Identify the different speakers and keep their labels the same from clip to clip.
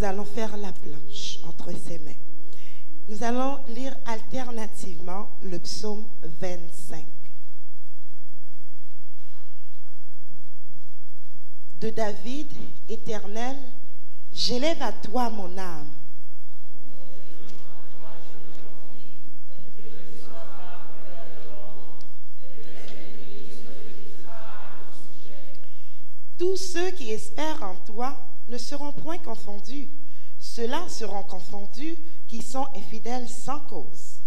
Speaker 1: Nous allons faire la planche entre ses mains. Nous allons lire alternativement le psaume 25. De David, Éternel, j'élève à toi mon âme. Tous ceux qui espèrent en toi ne seront point confondus. Ceux-là seront confondus qui sont infidèles sans cause.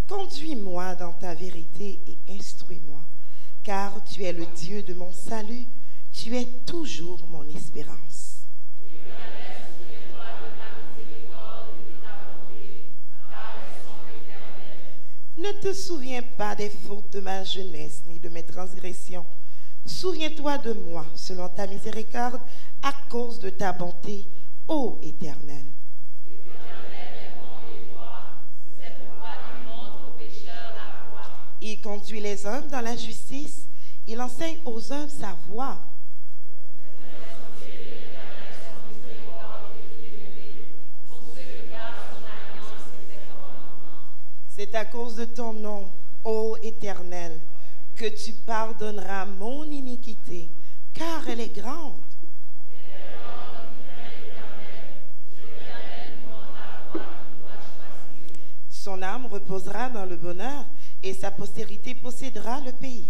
Speaker 1: Conduis-moi dans ta vérité et instruis-moi, car tu es le Dieu de mon salut, tu es toujours mon espérance. Ne te souviens pas des fautes de ma jeunesse, ni de mes transgressions. Souviens-toi de moi, selon ta miséricorde, à cause de ta bonté, ô Éternel. Il conduit les hommes dans la justice, il enseigne aux hommes sa voie. C'est à cause de ton nom, ô Éternel, que tu pardonneras mon iniquité, car elle est grande. Son âme reposera dans le bonheur et sa postérité possédera le pays.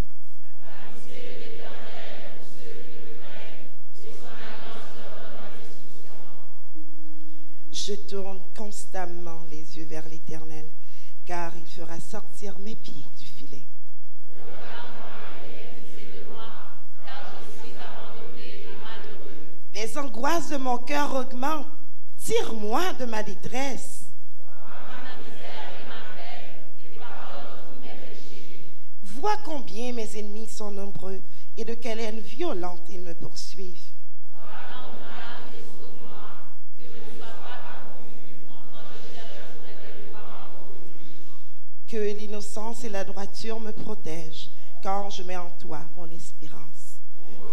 Speaker 1: Je tourne constamment les yeux vers l'Éternel, car il fera sortir mes pieds du filet. Les angoisses de mon cœur augmentent. Tire-moi de ma détresse. Vois combien mes ennemis sont nombreux et de quelle haine violente ils me poursuivent. Que l'innocence et la droiture me protègent quand je mets en toi mon espérance.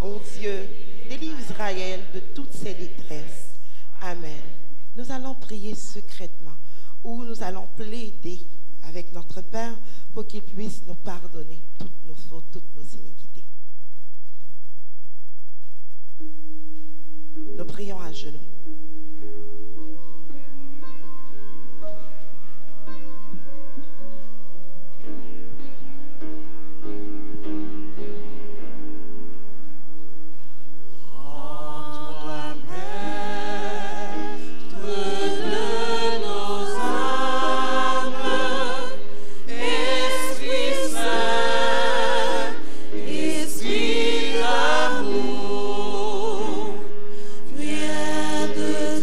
Speaker 1: Ô Dieu, délivre Israël de toutes ses détresses. Amen. Nous allons prier secrètement ou nous allons plaider avec notre Père pour qu'il puisse nous pardonner toutes nos fautes, toutes nos iniquités. Nous prions à genoux.
Speaker 2: De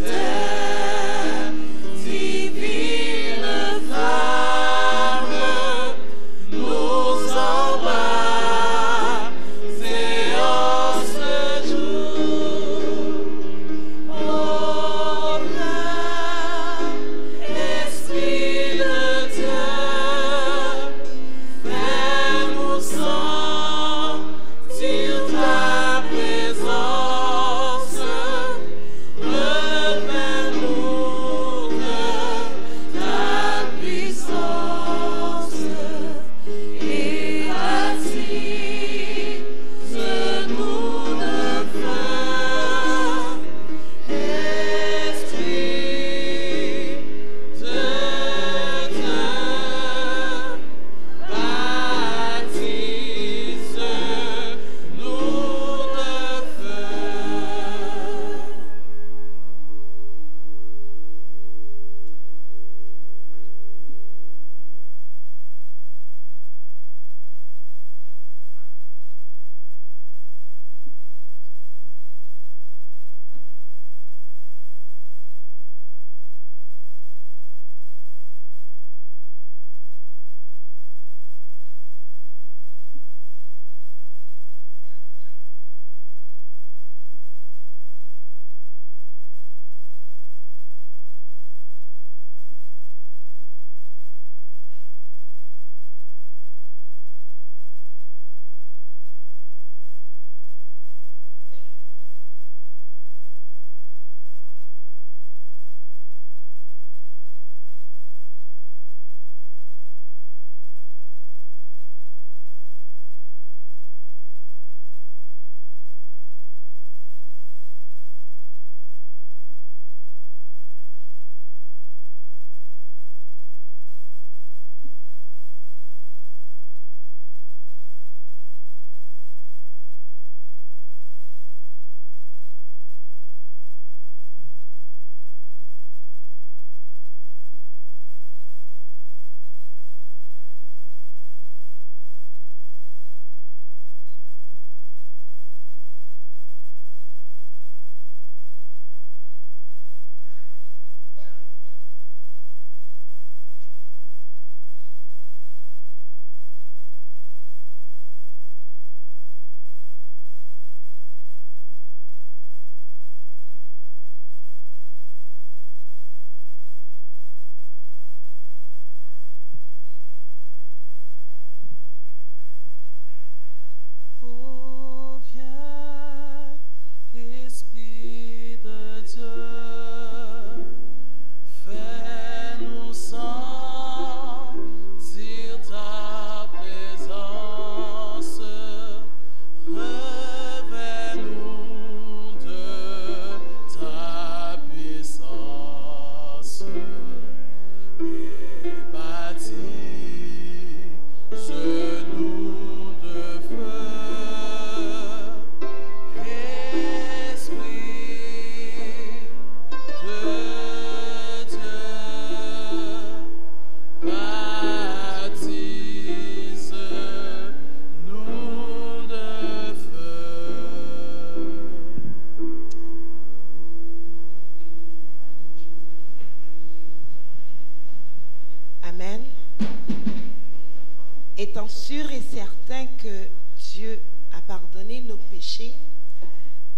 Speaker 1: étant sûr et certain que Dieu a pardonné nos péchés,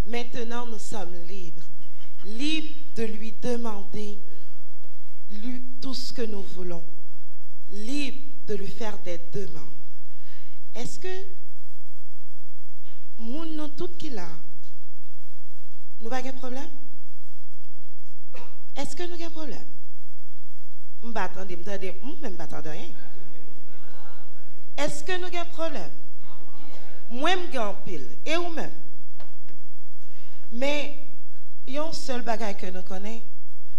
Speaker 1: maintenant nous sommes libres. Libres de lui demander tout ce que nous voulons. Libres de lui faire des demandes. Est-ce que nous tout qui là, nous n'avons pas de problème? Est-ce que nous avons un problème? Je ne vais même pas attendre rien. Est-ce que nous avons un problème? Moi, je suis pile. Et vous-même? Mais il y a un seul bagage que nous connaissons,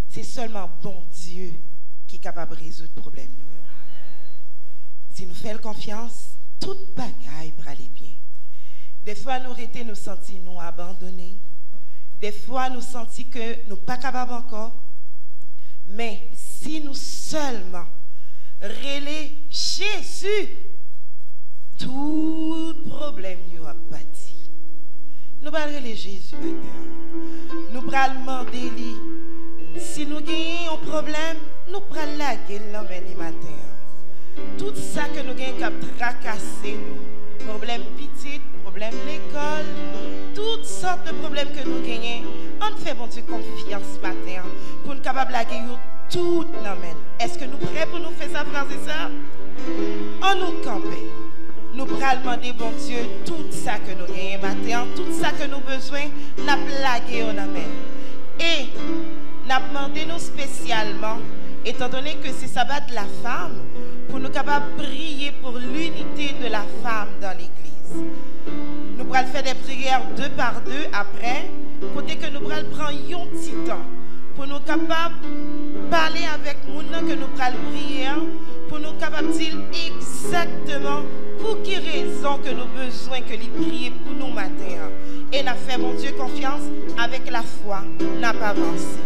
Speaker 1: c'est seulement bon Dieu qui est capable de résoudre le problème. Si nous faisons confiance, toute bagaille pour aller bien. Des fois, nous sentis nous abandonnés. Des fois, nous sentis que nous ne sommes pas capables encore. Mais si nous seulement relais Jésus, tout problème y a bâti. Nous allons relais Jésus maintenant. Nous allons demander lui. Si nous gagnons un problème, nous allons laguer l'homme matin. Tout ça que nous gagnons comme tracasser nous, problème petit, problème l'école, toutes sortes de problèmes que nous gagnons, on fait bon Dieu confiance ce matin pour nous capables de laguer tout l'homme. Est-ce que nous sommes prêts pour nous faire ça, frères et sœurs? On nous camper. Nous allons demander bon Dieu tout ça que nous gagnons matin, tout ça que nous avons besoin, nous laguer au amen. Et nous demandé nous spécialement, étant donné que c'est sabbat de la femme, pour nous capables de prier pour l'unité de la femme dans l'église. Nous allons faire des prières 2 par 2 après, côté que nous allons prendre un petit temps pour nous capables de parler avec nous que nous allons prier, pour nous capables de dire exactement pour quelle raison que nous avons besoin que les prier pour nous matin. Et nous fait mon Dieu confiance avec la foi, n'a pas avancé.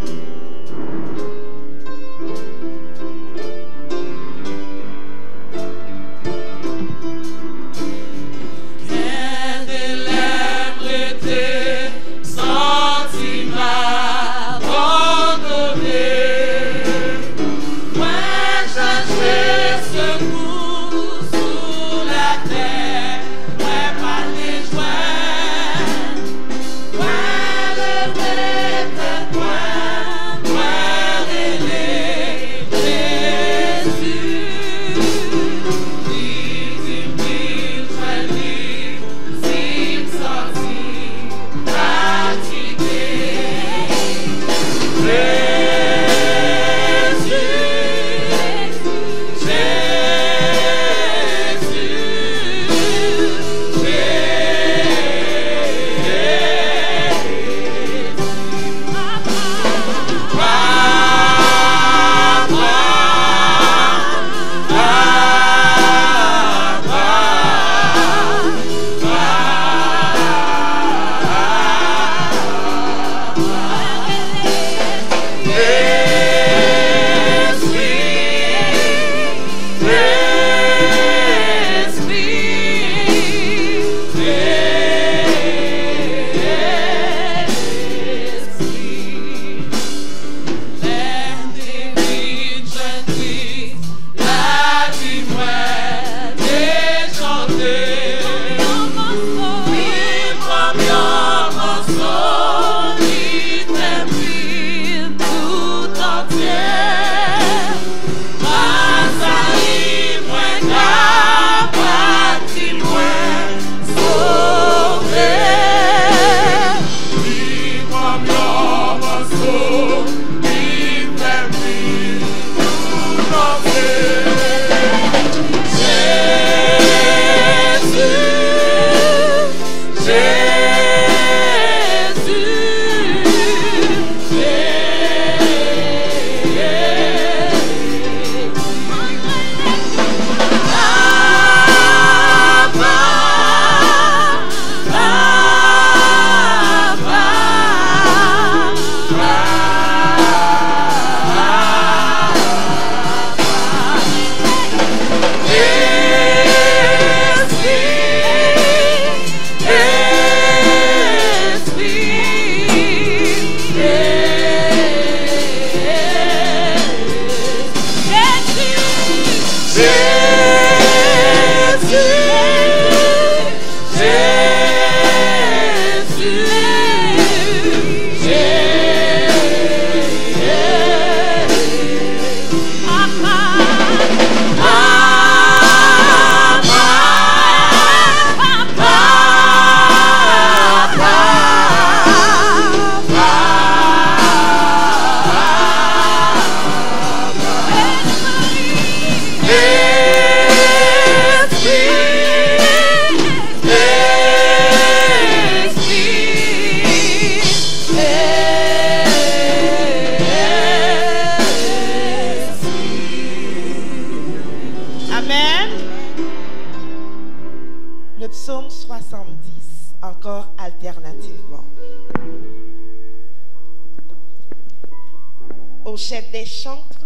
Speaker 1: au chef des chantres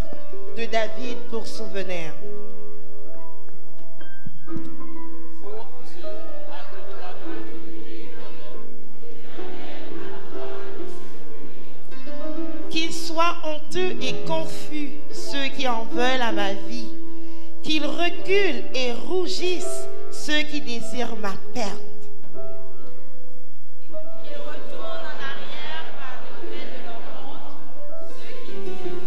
Speaker 1: de David pour souvenir. Qu'ils soient honteux et confus, ceux qui en veulent à ma vie. Qu'ils reculent et rougissent, ceux qui désirent ma perte.
Speaker 2: Qu'ils retournent en arrière par le fait de leur honte, ceux qui disent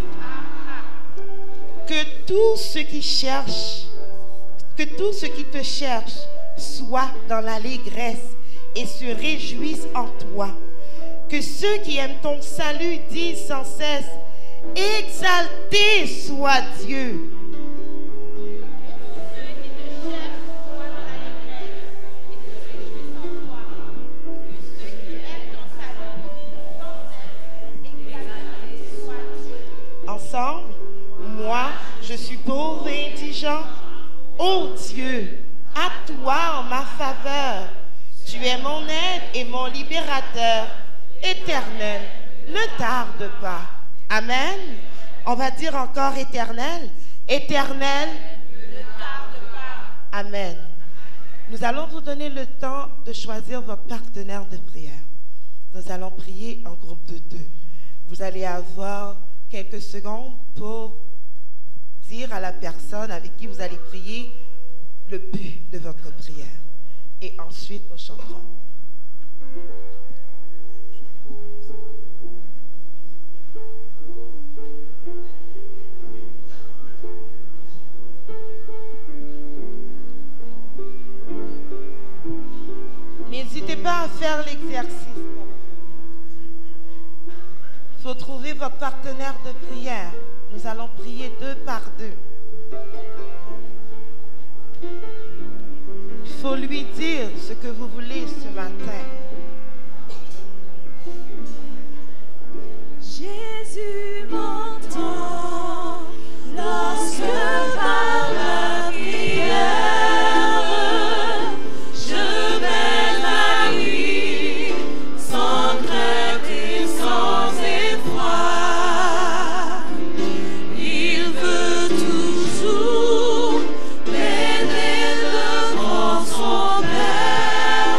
Speaker 1: que tous ceux qui cherchent, que tous ceux qui te cherchent soient dans l'allégresse et se réjouissent en toi. Que ceux qui aiment ton salut disent sans cesse, exalté soit Dieu.
Speaker 2: Ceux qui te cherchent soient dans l'allégresse et se réjouissent en toi. Que ceux qui aiment ton salut disent sans cesse, exalté soit Dieu.
Speaker 1: Ensemble, moi, je suis pauvre et indigent. Ô Dieu, à toi en ma faveur. Tu es mon aide et mon libérateur. Éternel, ne tarde pas. Amen. On va dire encore éternel. Éternel,
Speaker 2: Ne tarde pas.
Speaker 1: amen. Nous allons vous donner le temps de choisir votre partenaire de prière. Nous allons prier en groupe de 2. Vous allez avoir quelques secondes pour dire à la personne avec qui vous allez prier le but de votre prière. Et ensuite, nous chanterons. N'hésitez pas à faire l'exercice. Il faut trouver votre partenaire de prière. Nous allons prier 2 par 2. Il faut lui dire ce que vous voulez ce matin.
Speaker 3: Jésus m'entend lorsque par la prière je mène ma vie sans crainte et sans effroi. Il veut toujours m'aider devant son Père.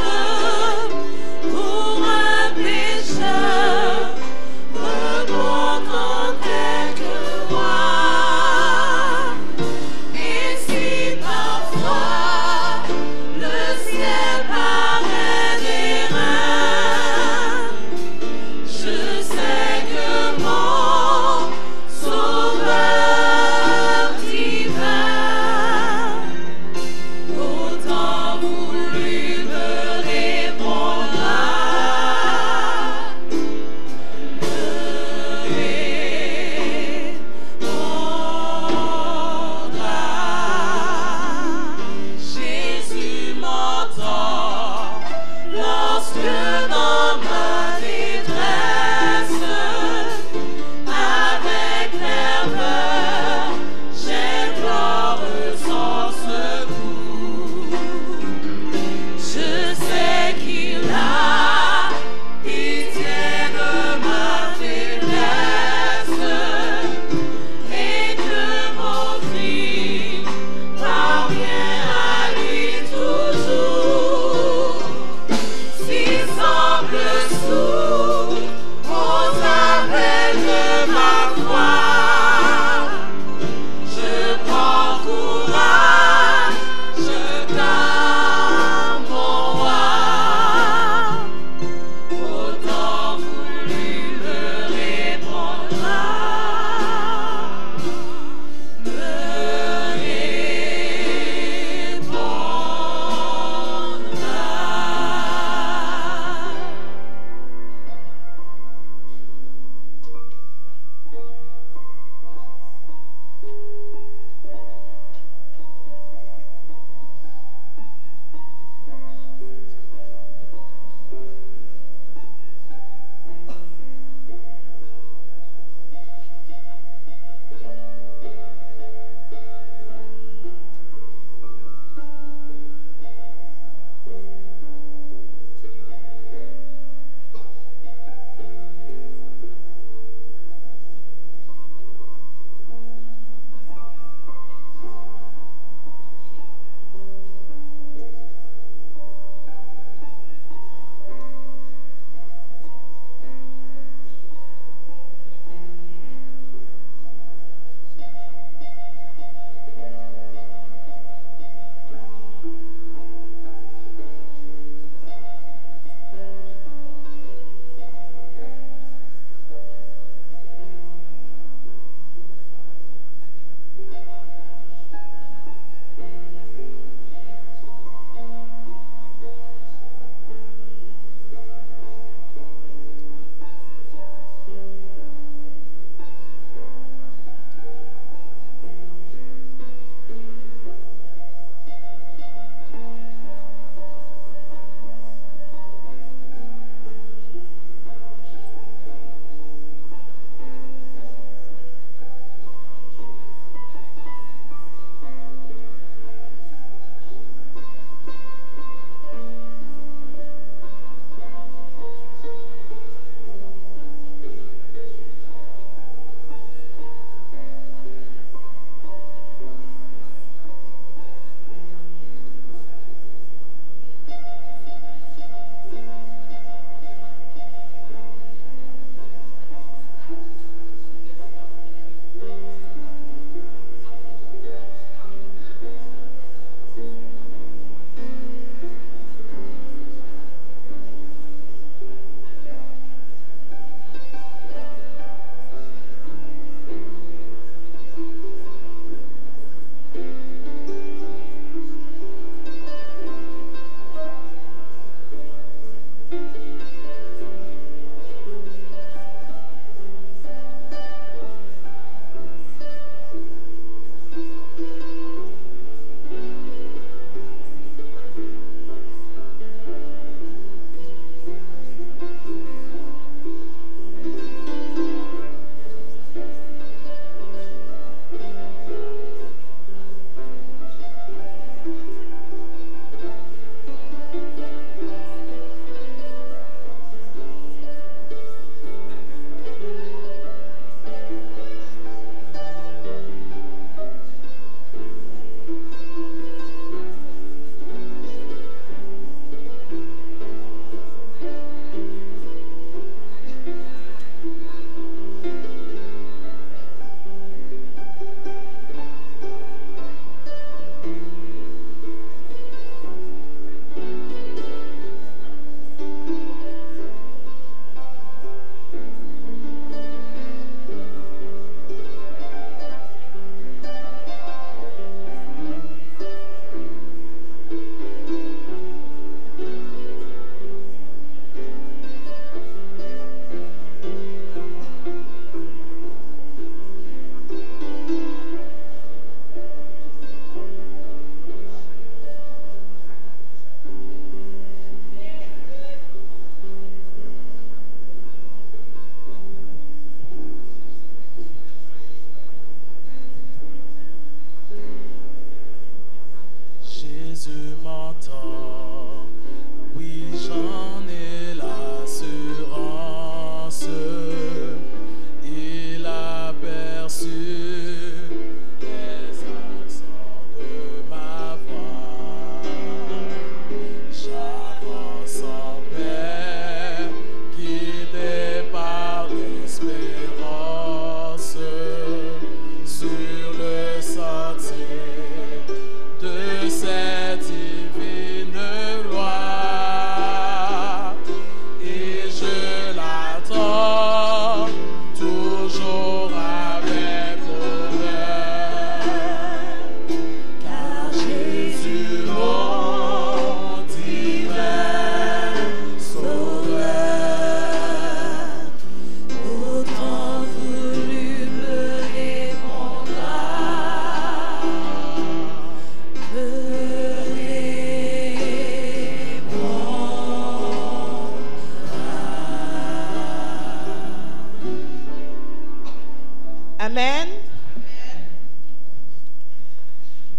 Speaker 1: Amen.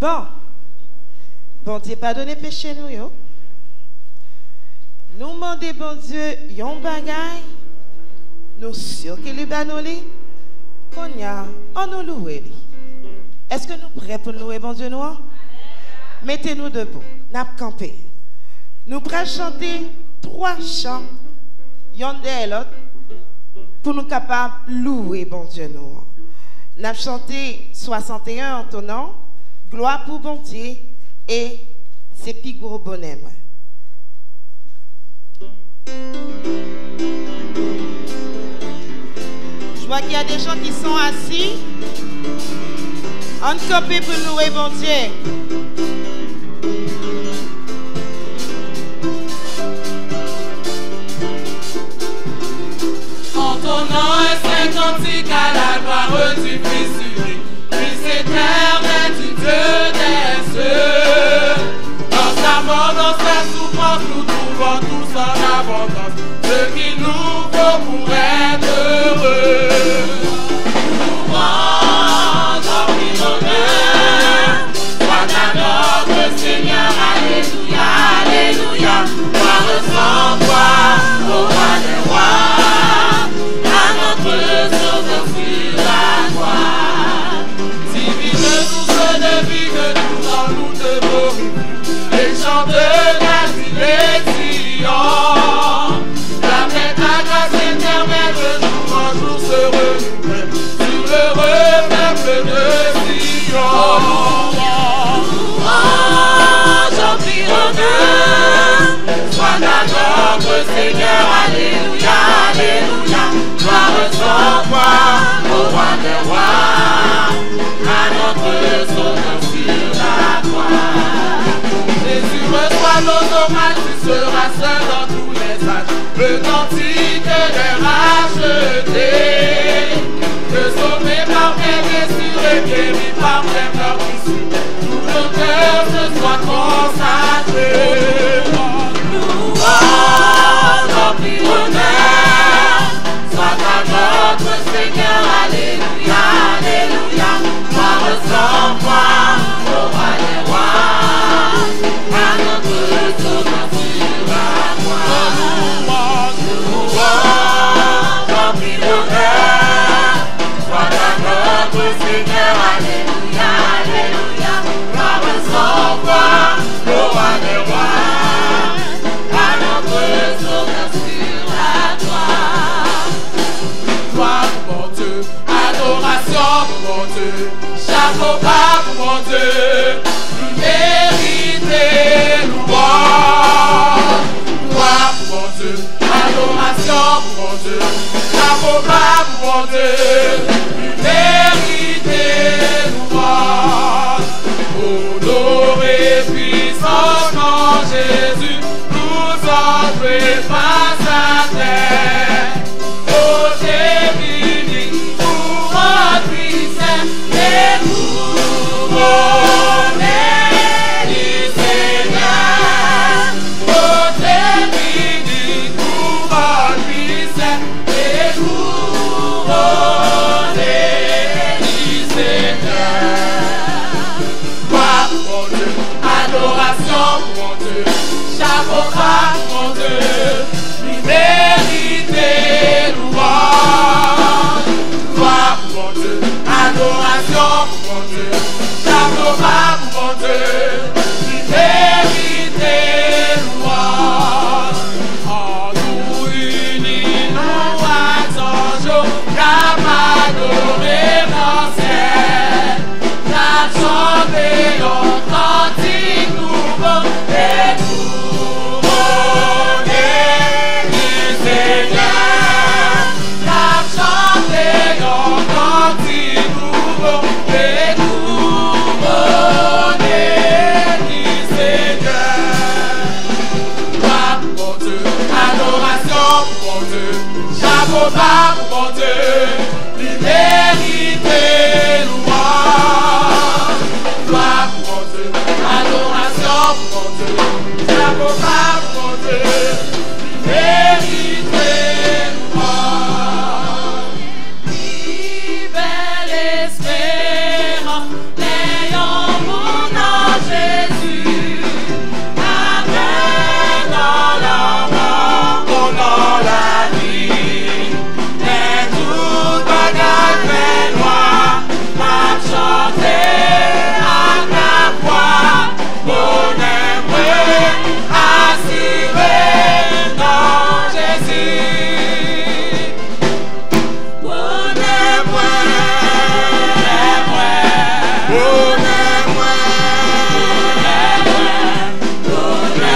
Speaker 1: Bon. Bon Dieu, pardonnez péché nous, yo. Nous demandons, bon Dieu, yon bagay. Nous sûr qu'il est banoli. Qu'on y a, on nous loue. Est-ce que nous prêts pour louer, bon Dieu, nous? Mettez-nous debout. N'a campé. Nous pourrons chanter 3 chants, yon de l'autre, pour nous capables de louer, bon Dieu, nous. Nous avons chanté 61 en ton nom, gloire pour bon Dieu, et c'est plus gros bonheur. Je vois qu'il y a des gens qui sont assis. On copie pour louer bon Dieu.
Speaker 3: En ton nom est un cantique à la gloire du Fils unique, Fils éternel du Dieu des cieux. Dans sa mort, dans sa souffrance, nous trouvons tous en abondance ce qu'il nous faut pour être heureux. Louange, en honneur, sois ta notre Seigneur, alléluia, alléluia. Gloire sans toi, au roi des rois, à notre sauveur sur la croix. Divine source de vie que nous en nous te glorifions, les chants de la ville et Sion. La paix, ta grâce éternelle de jour en jour se renouvelle sur l'heureux peuple de Sion. Louange, en cri honneur, sois notre Seigneur, alléluia, alléluia. Gloire sans toi, au roi des rois, à notre sauveur sur la croix. Jésus reçoit nos hommages, tu seras seul dans tous les âges, le cantique des rachetés. Que sauvé par tes blessures et guéri par tes meurtrissures, tout le cœur se soit consacré. Louange, en cri honneur, sois ta notre Seigneur, alléluia, alléluia. Gloire sans toi, au roi des rois, à notre sauveur sur la croix. Louange, en cri honneur, sois ta notre Seigneur, alléluia, alléluia. Gloire sans toi, au roi des rois, à notre sauveur sur la croix. Gloire pour mon Dieu, adoration pour mon Dieu, chapeau bas pour mon Dieu, mérité louange. Gloire pour mon Dieu, adoration pour mon Dieu, chapeau bas pour mon Dieu, mérité louange. Honoré puissant quand Jésus nous a joué face à terre. Oh, j'ai béni pour un puissant et couronné du Seigneur. Oh, j'ai béni pour un puissant et couronné du Seigneur. Gloire pour mon Dieu, adoration pour mon Dieu, chapeau bas pour mon Dieu, mérité louange. Gloire pour mon Dieu, adoration pour mon Dieu, chapeau bas pour mon Dieu, mérité louange. En nous unis, nous attendons comme adoré dans le ciel. La chanté en cantique nouveau et couronné du Seigneur. La chanté en cantique nouveau et couronné. espérance, n'ayant mon nom Jésus. Après dans la mort, pendant la vie, mais toute bagarre fait noir, m'a chanté à la voix, mon amour assuré dans Jésus. Mon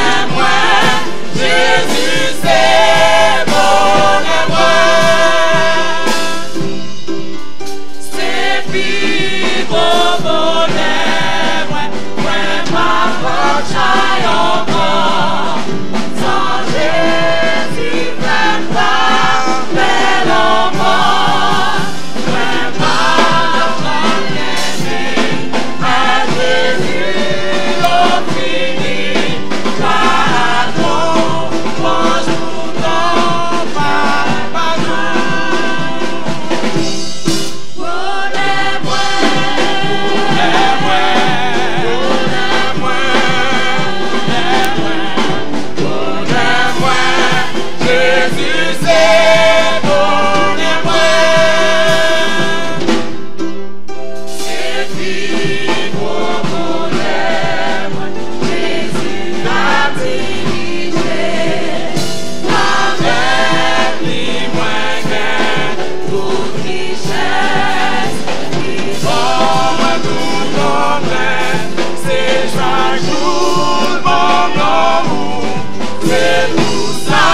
Speaker 3: amour, Jésus c'est mon amour. C'est vivre mon amour, ma proche encore. Sans Jésus, même pas bel enfant. Vraiment, à Jésus, au fini, pardon, mange tout temps, pardon. Jésus c'est mon amour. C'est vivre mon amour. Jésus m'a dirigé avec les moyens pour richesse. Ils vont tout comprendre. C'est chaque jour mon amour. C'est tout ça.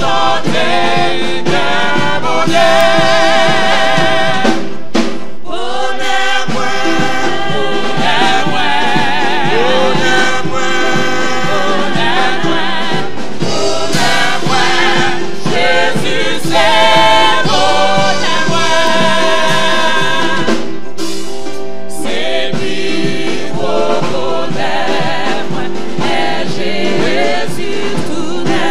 Speaker 3: Chanter de mon Dieu. Jésus c'est mon amour. C'est vivre mon amour. Et Jésus tout est.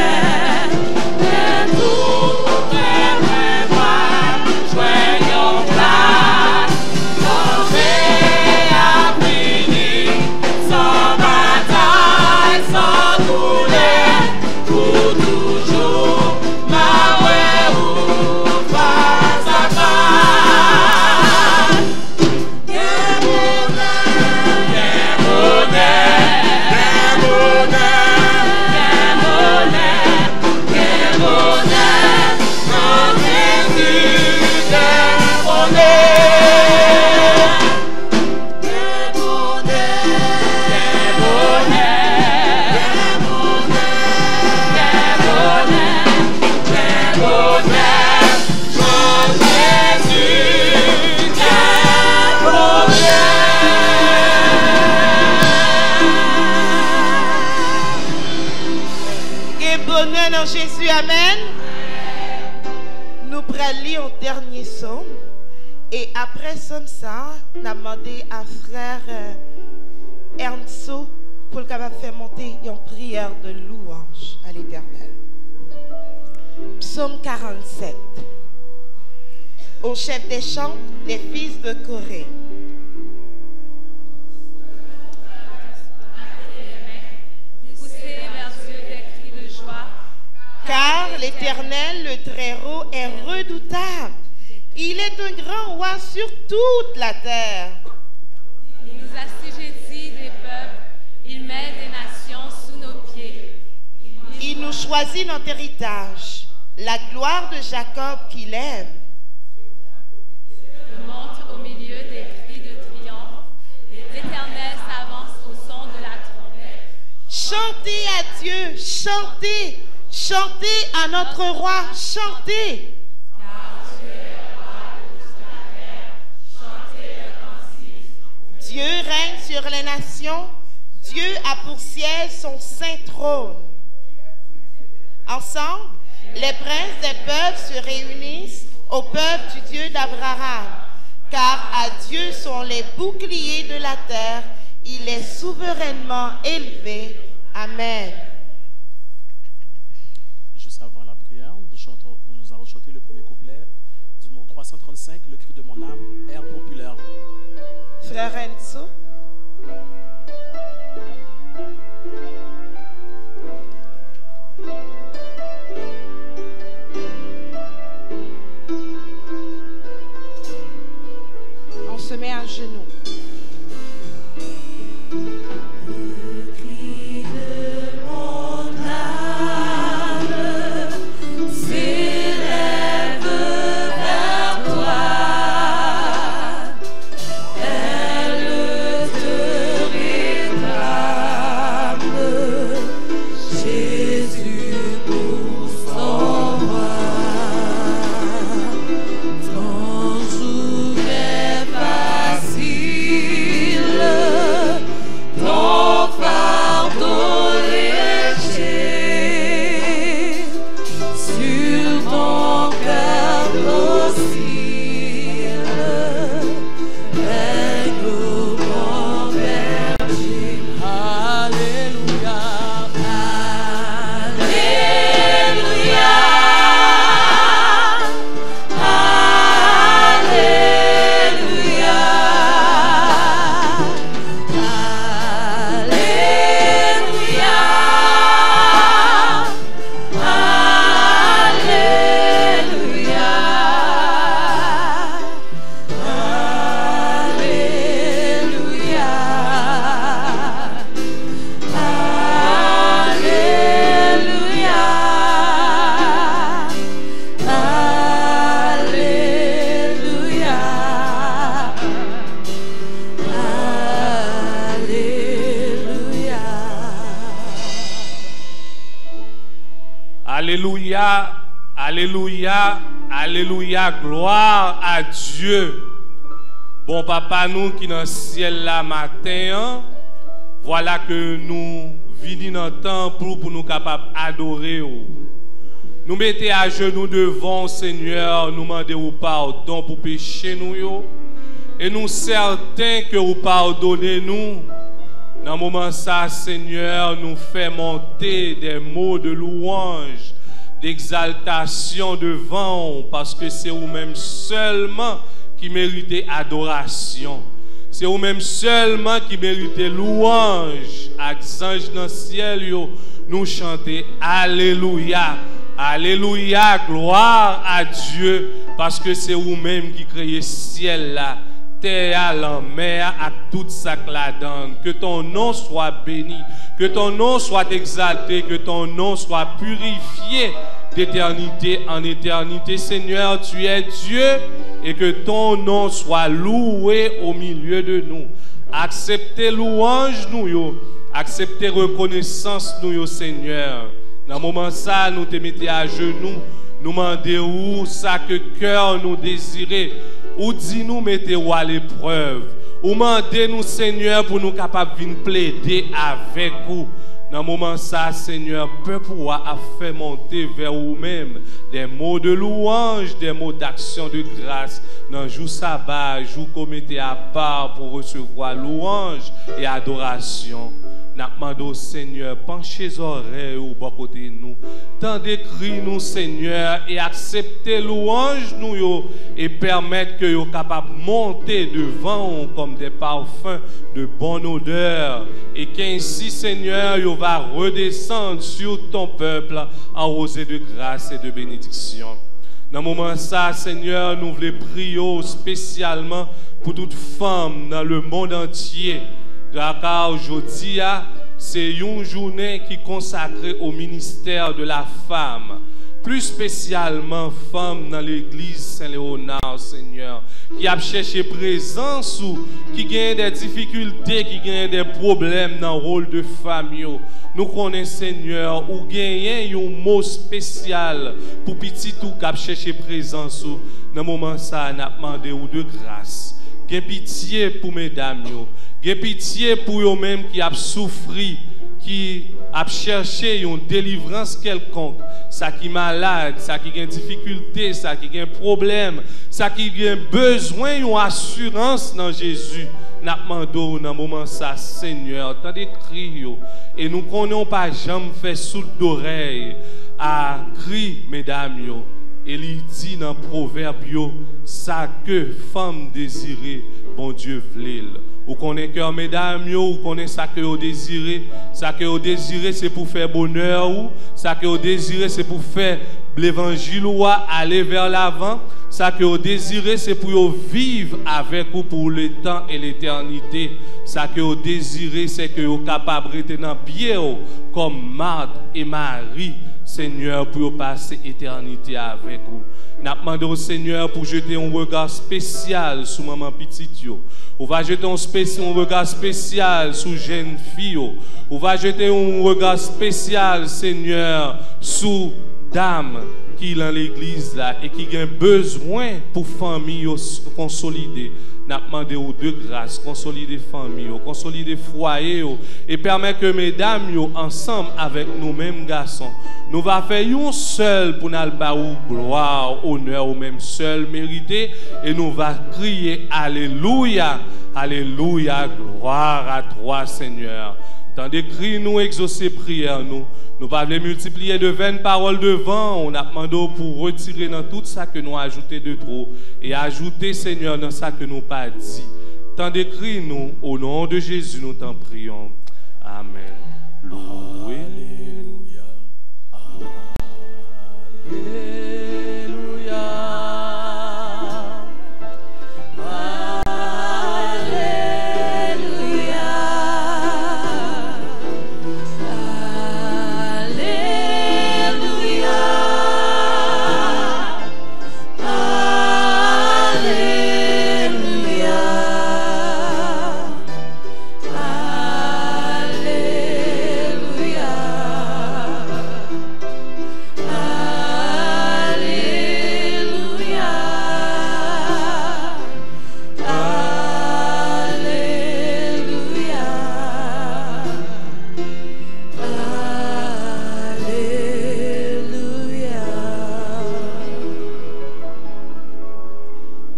Speaker 1: Jésus, amen. Nous prenons au dernier psaume. Et après somme ça, on a demandé à frère Ernso pour le capable faire monter une prière de louange à l'Éternel. Psaume 47. Au chef des chants, des fils de Corée. Car l'Éternel, le Très-Haut, est redoutable. Il est un grand roi sur toute la terre.
Speaker 2: Il nous assujettit des peuples, il met des nations sous nos pieds.
Speaker 1: Il nous choisit notre héritage, la gloire de Jacob qu'il aime.
Speaker 2: Il monte au milieu des cris de triomphe, l'Éternel s'avance au son de la trompette.
Speaker 1: Chantez à Dieu, chantez. Chantez à notre roi, chantez.
Speaker 2: Car Dieu est roi de toute la terre, chantez-le ainsi.
Speaker 1: Dieu règne sur les nations, Dieu a pour siège son saint trône. Ensemble, les princes des peuples se réunissent au peuple du Dieu d'Abraham, car à Dieu sont les boucliers de la terre, il est souverainement élevé. Amen.
Speaker 4: Juste avant la prière, nous avons chanté le premier couplet du mot 335, le cri de mon âme.
Speaker 1: Frère Enzo. On se met à genoux.
Speaker 4: Alléluia, alléluia, alléluia, gloire à Dieu. Bon papa, nous qui dans le ciel là matin, voilà que nous venons dans le temple pour nous capables d'adorer. Nous mettons à genoux devant le Seigneur, nous demandons pardon pour pécher nous. Et nous certains que vous pardonnez nous. Dans le moment ça, Seigneur, nous fait monter des mots de louange, d'exaltation devant, parce que c'est vous-même seulement qui méritez adoration. C'est vous-même seulement qui méritez louange. Avec les anges dans le ciel, nous chantons Alléluia. Alléluia, gloire à Dieu, parce que c'est vous-même qui créez le ciel là. Terre, la mer, à tout ça que la donne. Que ton nom soit béni, que ton nom soit exalté, que ton nom soit purifié d'éternité en éternité. Seigneur, tu es Dieu et que ton nom soit loué au milieu de nous. Acceptez louange nous, acceptez reconnaissance nous, Seigneur. Dans le moment ça, nous te mettons à genoux, nous demandons où ça que cœur nous désirait. Ou dis-nous, mettez-vous à l'épreuve. Ou demandez-nous, Seigneur, pour nous capables de plaider avec vous. Dans le moment ça, Seigneur, peuple a fait monter vers vous-même des mots de louange, des mots d'action de grâce. Dans le jour sabbat, jour qu'on mettait à part pour recevoir louange et adoration. Nous demandons, Seigneur, penchez les oreilles au bas côté de nous. Tendez cri nous, Seigneur, et acceptez louange nous et permettre que nous soyons capables de monter devant comme des parfums de bonne odeur. Et qu'ainsi, Seigneur, nous va redescendre sur ton peuple arrosé de grâce et de bénédiction. Dans le moment ça, Seigneur, nous voulons prier spécialement pour toute femme dans le monde entier. Car aujourd'hui, c'est une journée qui est consacrée au ministère de la femme. Plus spécialement, femme dans l'église Saint-Léonard, Seigneur, qui a cherché présence ou qui gagne des difficultés, qui gagne des problèmes dans le rôle de femme. Nous connaissons, Seigneur, ou gagne un mot spécial pour petit tout qui a cherché présence ou dans le moment ça, nous avons demandé de grâce. Gagne pitié pour mesdames. Gagne pitié pour eux-mêmes qui ont souffert, qui ont cherché une délivrance quelconque. Ça qui est malade, ça qui a une difficulté, ça qui a un problème, ça qui a besoin d'une assurance dans Jésus. Nous demandons dans le moment ça, Seigneur, tant de cris. Et nous ne connaissons pas jamais fait sous d'oreille à cri, mesdames. Et il dit dans le proverbe, ça que femme désirée, bon Dieu voulait. Ou connaît cœur mesdames, ou connaît ça que vous désirez. Ça que vous désirez, c'est pour faire bonheur. Ou ça que vous désirez, c'est pour faire l'évangile ou aller vers l'avant. Ça que vous désirez, c'est pour vivre avec vous pour le temps et l'éternité. Ça que vous désirez, c'est que vous êtes capable de rester dans le pied comme Marthe et Marie, Seigneur, pour passer l'éternité avec vous. Nous demandons au Seigneur pour jeter un regard spécial sur maman petite. On va jeter un regard spécial sur jeune fille. On va jeter un regard spécial, Seigneur, sur dame qui est dans l'église là et qui a besoin pour famille consolider. Nous demandons de grâce, consolider famille, consolider foyer et permettre que mesdames ensemble avec nous-mêmes garçons, nous va faire un seul pour nous faire gloire, honneur ou même seul mérité et nous va crier alléluia, alléluia, gloire à toi Seigneur. Tant de cris nous exaucer prière nous. Nous ne pouvons pas multiplier de vaines paroles devant. On a demandé pour retirer dans tout ça que nous ajouté de trop. Et ajouter, Seigneur, dans ça que nous pas dit. Tant d'écrit nous, au nom de Jésus, nous t'en prions. Amen. Loué.
Speaker 3: Alléluia.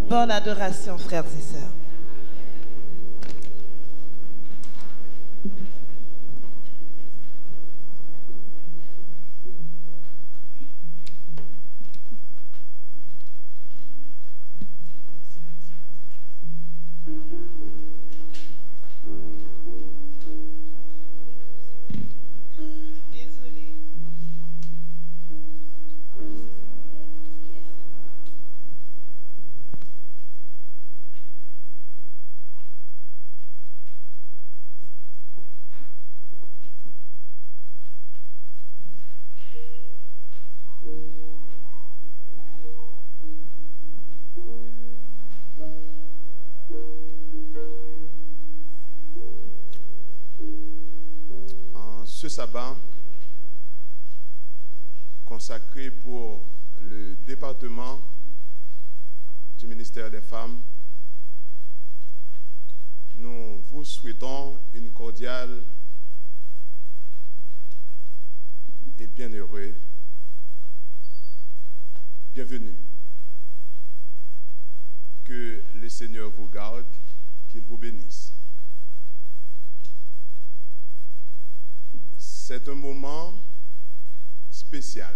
Speaker 1: Bonne adoration, frères et sœurs.
Speaker 5: Ce sabbat consacré pour le département du ministère des Femmes, nous vous souhaitons une cordiale et bienheureuse bienvenue. Que le Seigneur vous garde, qu'il vous bénisse. C'est un moment spécial,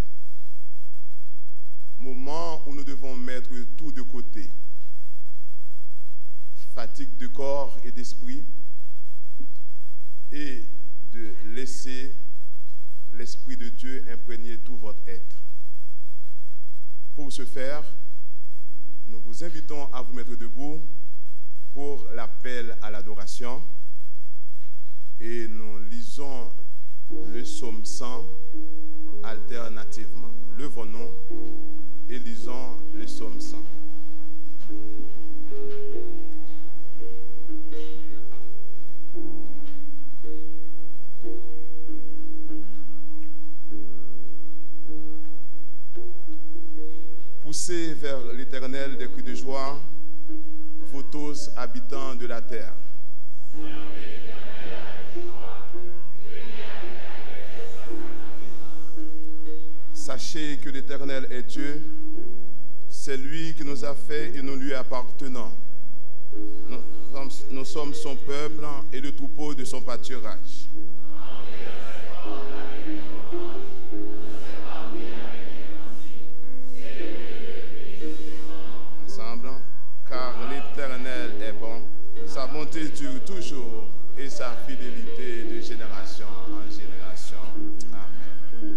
Speaker 5: moment où nous devons mettre tout de côté, fatigue de corps et d'esprit, et de laisser l'Esprit de Dieu imprégner tout votre être. Pour ce faire, nous vous invitons à vous mettre debout pour l'appel à l'adoration et nous lisons le psaume 100 alternativement. Levons-nous et lisons le psaume 100. Poussez vers l'Éternel des cris de joie, vous tous habitants de la terre. Sachez que l'Éternel est Dieu, c'est lui qui nous a fait et nous lui appartenons. Nous sommes son peuple et le troupeau de son pâturage. C'est l'Éternel est bon, sa bonté dure toujours et sa fidélité de génération en génération. Amen.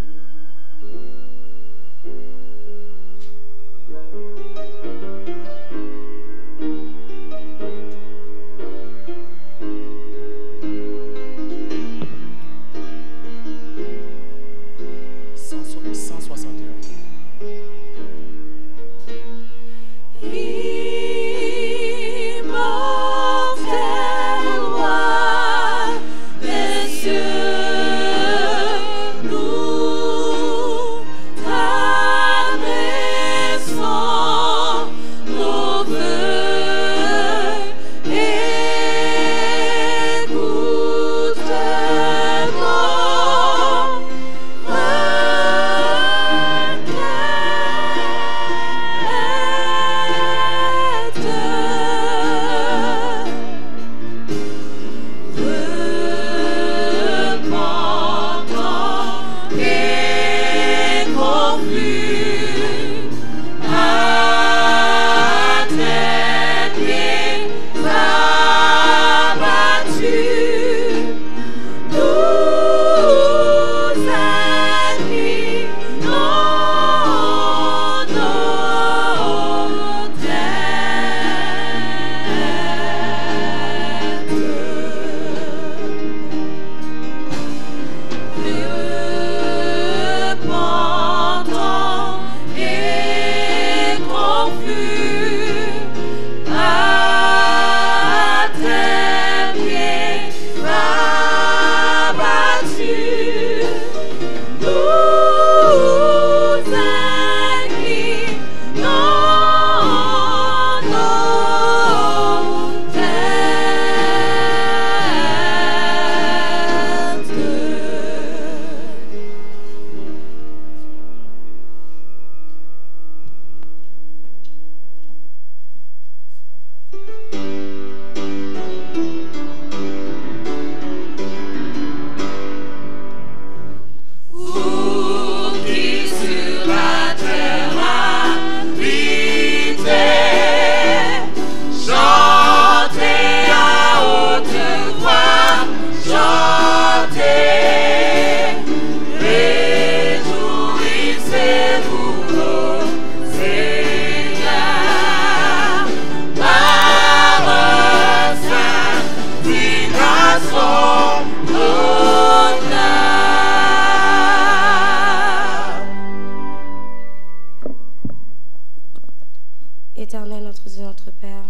Speaker 6: Éternel, notre Dieu, notre Père,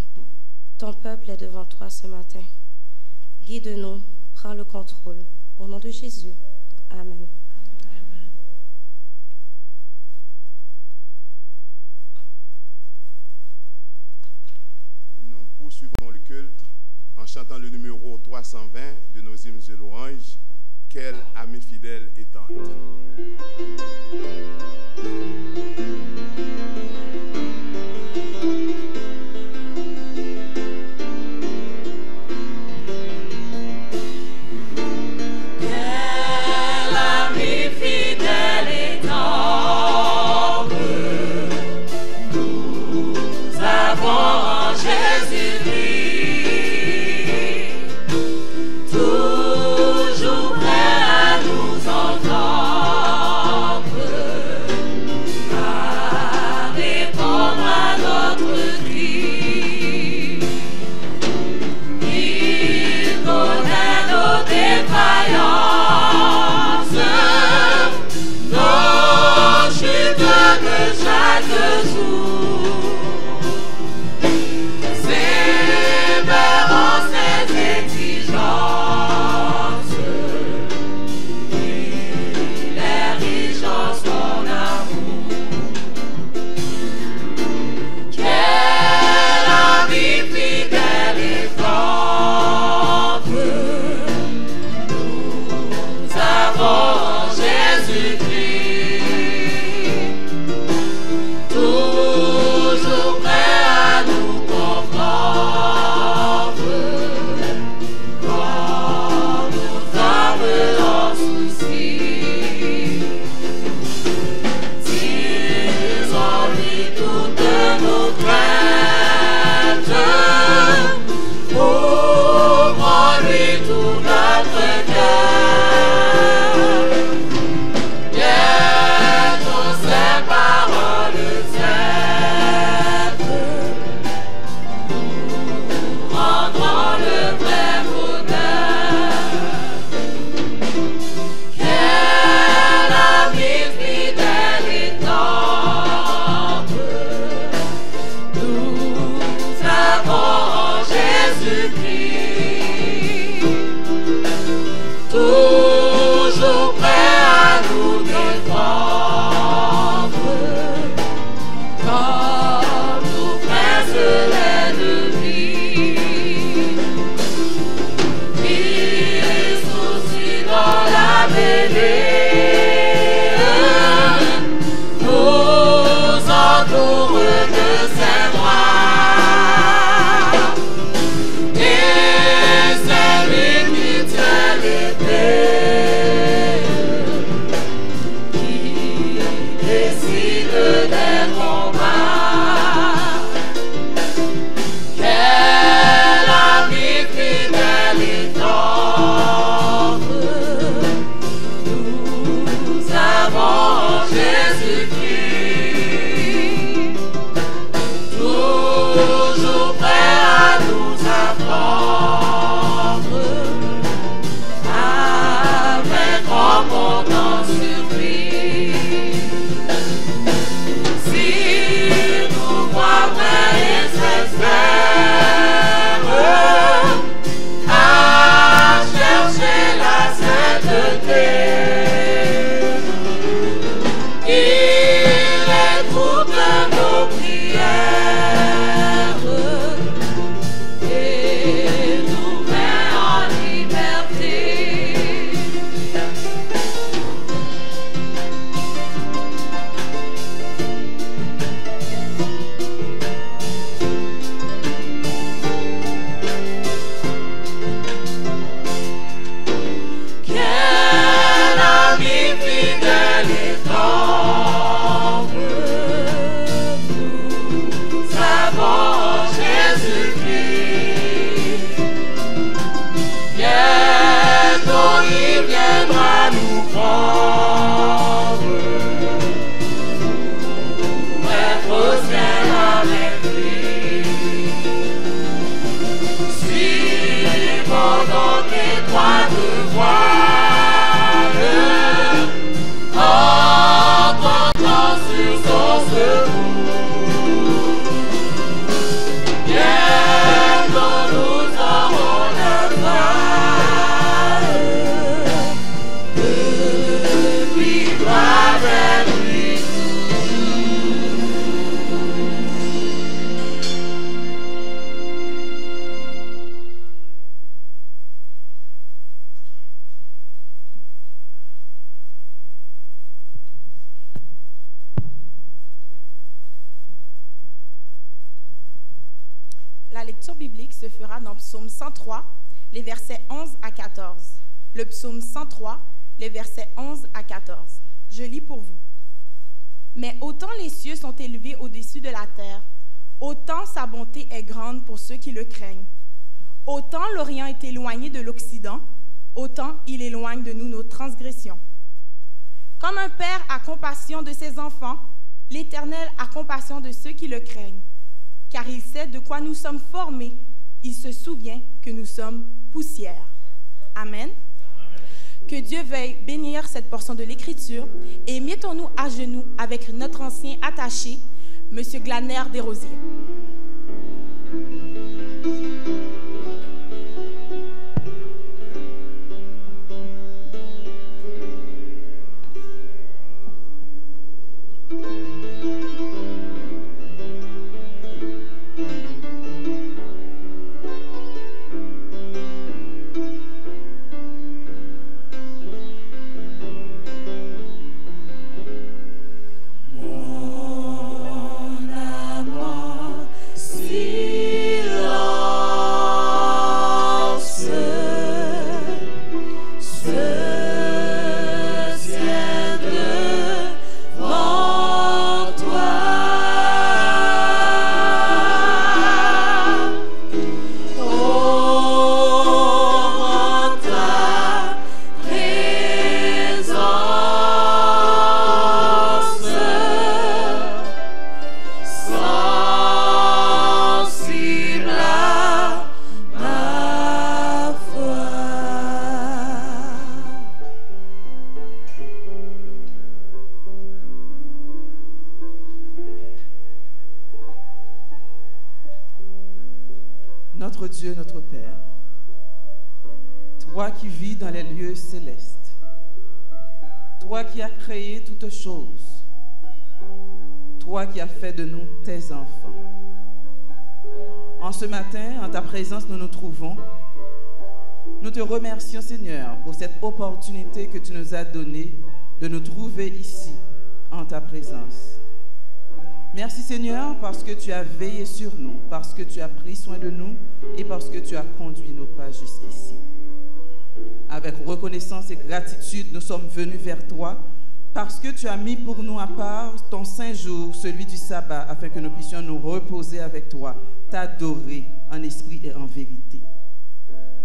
Speaker 6: ton peuple est devant toi ce matin. Guide-nous, prends le contrôle. Au nom de Jésus. Amen.
Speaker 5: Nous poursuivons le culte en chantant le numéro 320 de nos hymnes de l'Orange, « Quel ami fidèle et tendre ».
Speaker 3: Toujours prêt à nous entendre. Jésus-Christ, toujours prêt à nous défendre, quand nous presse l'ennemi. Il soucie dans la mêlée, nous entoure de ses bras, et c'est lui qui tient l'épée, qui décide des combats. Quel ami fidèle et tendre nous avons en Jésus-Christ, toujours prêt à nous apprendre, avec grand content sur lui. Si nous croyons vrai et sincère à chercher la sainteté, il écoute nos prières et nous met en liberté. Quel ami fidèle et tendre nous avons en Jésus-Christ. Bientôt il viendra nous prendre pour être au ciel avec lui. Suivons donc étroite voile, en comptant sur son secours. Bientôt nous aurons la gloire de vivre avec lui
Speaker 7: La lecture biblique se fera dans Psaume 103, les versets 11 à 14. Le Psaume 103, les versets 11 à 14. Je lis pour vous. Mais autant les cieux sont élevés au-dessus de la terre, autant sa bonté est grande pour ceux qui le craignent. Autant l'Orient est éloigné de l'Occident, autant il éloigne de nous nos transgressions. Comme un père a compassion de ses enfants, l'Éternel a compassion de ceux qui le craignent. Car il sait de quoi nous sommes formés, il se souvient que nous sommes poussière. Amen. Que Dieu veuille bénir cette portion de l'Écriture et mettons-nous à genoux avec notre ancien attaché, M. Glaner Desrosiers.
Speaker 3: Mon amour
Speaker 8: Dieu, notre Père, toi qui vis dans les lieux célestes, toi qui as créé toutes choses, toi qui as fait de nous tes enfants. En ce matin, en ta présence, nous nous trouvons. Nous te remercions, Seigneur, pour cette opportunité que tu nous as donnée de nous trouver ici, en ta présence. Merci, Seigneur, parce que tu as veillé sur nous, parce que tu as pris soin de nous et parce que tu as conduit nos pas jusqu'ici. Avec reconnaissance et gratitude, nous sommes venus vers toi parce que tu as mis pour nous à part ton saint jour, celui du sabbat, afin que nous puissions nous reposer avec toi, t'adorer en esprit et en vérité.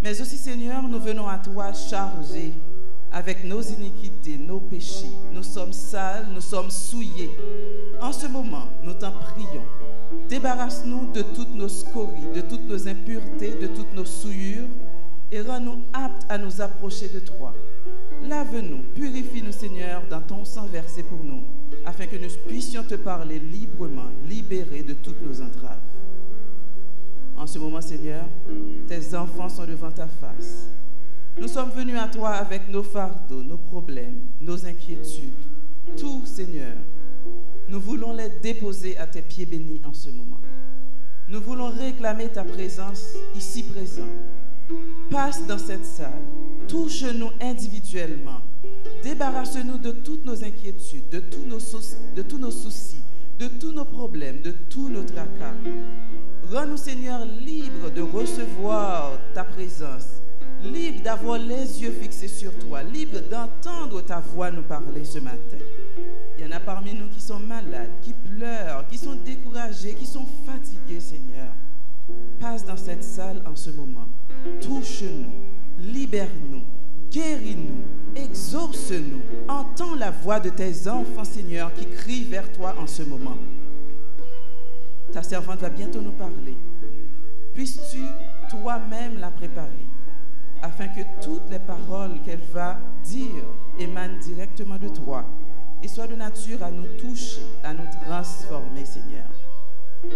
Speaker 8: Mais aussi, Seigneur, nous venons à toi chargés avec nos iniquités, nos péchés. Nous sommes sales, nous sommes souillés. En ce moment, nous t'en prions. Débarrasse-nous de toutes nos scories, de toutes nos impuretés, de toutes nos souillures et rends-nous aptes à nous approcher de toi. Lave-nous, purifie-nous, Seigneur, dans ton sang versé pour nous, afin que nous puissions te parler librement, libérés de toutes nos entraves. En ce moment, Seigneur, tes enfants sont devant ta face. Nous sommes venus à toi avec nos fardeaux, nos problèmes, nos inquiétudes. Tout, Seigneur, nous voulons les déposer à tes pieds bénis en ce moment. Nous voulons réclamer ta présence ici présent. Passe dans cette salle, touche-nous individuellement, débarrasse-nous de toutes nos inquiétudes, de tous nos soucis, de tous nos problèmes, de tous nos tracas. Rends-nous, Seigneur, libres de recevoir ta présence, libres d'avoir les yeux fixés sur toi, libres d'entendre ta voix nous parler ce matin. Il y en a parmi nous qui sont malades, qui pleurent, qui sont découragés, qui sont fatigués, Seigneur. Passe dans cette salle en ce moment. Touche-nous, libère-nous, guéris-nous, exauce-nous. Entends la voix de tes enfants, Seigneur, qui crient vers toi en ce moment. Ta servante va bientôt nous parler. Puisses-tu toi-même la préparer, afin que toutes les paroles qu'elle va dire émanent directement de toi et soient de nature à nous toucher, à nous transformer, Seigneur.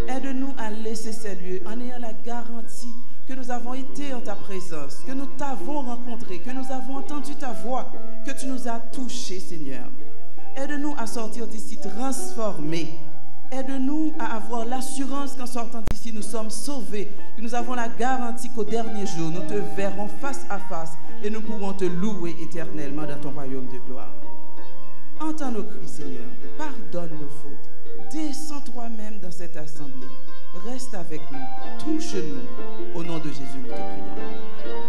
Speaker 8: Aide-nous à laisser ces lieux en ayant la garantie que nous avons été en ta présence, que nous t'avons rencontré, que nous avons entendu ta voix, que tu nous as touchés, Seigneur. Aide-nous à sortir d'ici transformés. Aide-nous à avoir l'assurance qu'en sortant d'ici, nous sommes sauvés, que nous avons la garantie qu'au dernier jour, nous te verrons face à face et nous pourrons te louer éternellement dans ton royaume de gloire. Entends nos cris, Seigneur. Pardonne nos fautes. Descends toi-même dans cette assemblée. Reste avec nous. Touche-nous. Au nom de Jésus, nous te prions.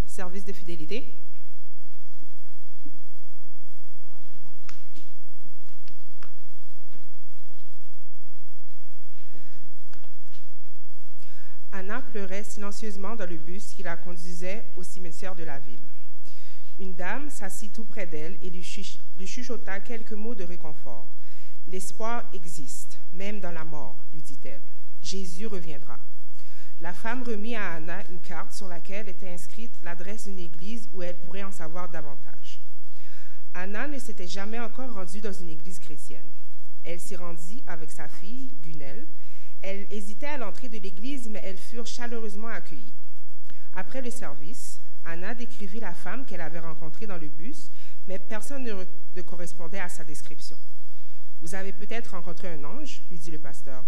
Speaker 9: Service de fidélité. Anna Anna pleurait silencieusement dans le bus qui la conduisait au cimetière de la ville. Une dame s'assit tout près d'elle et lui chuchota quelques mots de réconfort. « L'espoir existe, même dans la mort, lui dit-elle. Jésus reviendra. » La femme remit à Anna une carte sur laquelle était inscrite l'adresse d'une église où elle pourrait en savoir davantage. Anna ne s'était jamais encore rendue dans une église chrétienne. Elle s'y rendit avec sa fille, Gunel. Elle hésitait à l'entrée de l'église, mais elles furent chaleureusement accueillies. Après le service, Anna décrivit la femme qu'elle avait rencontrée dans le bus, mais personne ne correspondait à sa description. « Vous avez peut-être rencontré un ange ?» lui dit le pasteur.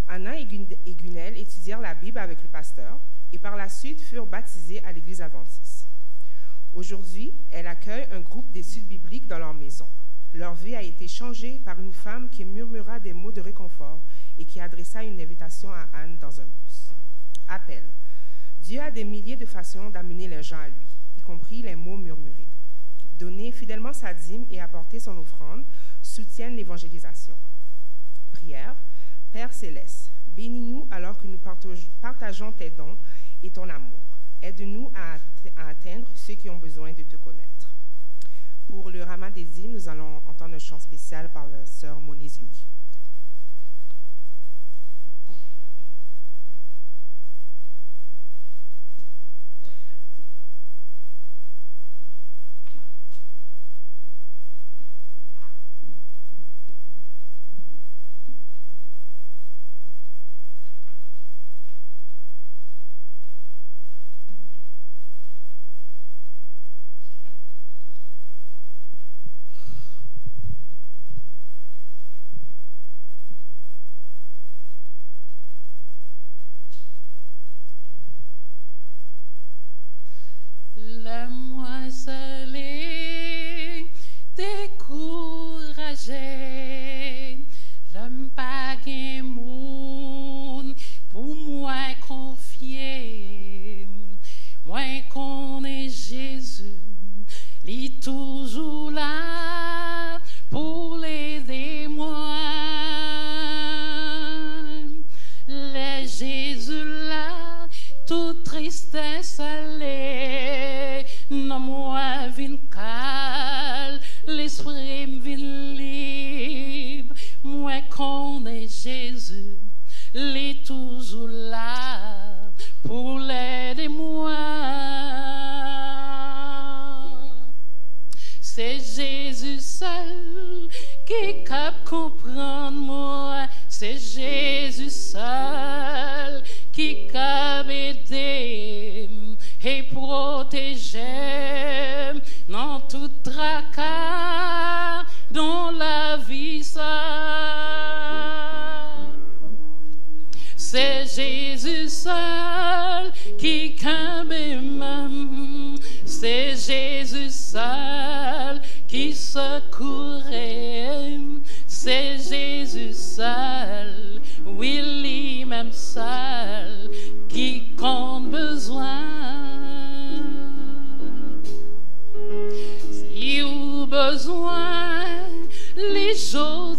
Speaker 9: Anna et Gunel étudièrent la Bible avec le pasteur et par la suite furent baptisées à l'église adventiste. Aujourd'hui, elle accueille un groupe d'études bibliques dans leur maison. Leur vie a été changée par une femme qui murmura des mots de réconfort et qui adressa une invitation à Anne dans un bus. Appel. Dieu a des milliers de façons d'amener les gens à lui, y compris les mots murmurés. Donner fidèlement sa dîme et apporter son offrande soutiennent l'évangélisation. Prière. Père céleste, bénis-nous alors que nous partageons tes dons et ton amour. Aide-nous à atteindre ceux qui ont besoin de te connaître. Pour le Rama des hymnes, nous allons entendre un chant spécial par la sœur Moniz Louis.
Speaker 10: Laisse-moi seul découragé, l'homme pas gain monde pour moi confier. Moi connais Jésus, il est toujours là pour l'aider moi. Les Jésus là, toute tristesse allait. Non, moi, vin cal, l'esprit vin libre. Moi, connais Jésus, il est toujours là pour l'aider moi. C'est Jésus seul qui cap comprendre moi. C'est Jésus seul qui cap aider et protéger dans tout tracas dans la vie ça. C'est Jésus seul qui cambe même. C'est Jésus seul qui secourait. C'est Jésus seul, oui, lui-même seul qui compte besoin. Si vous besoin, les jours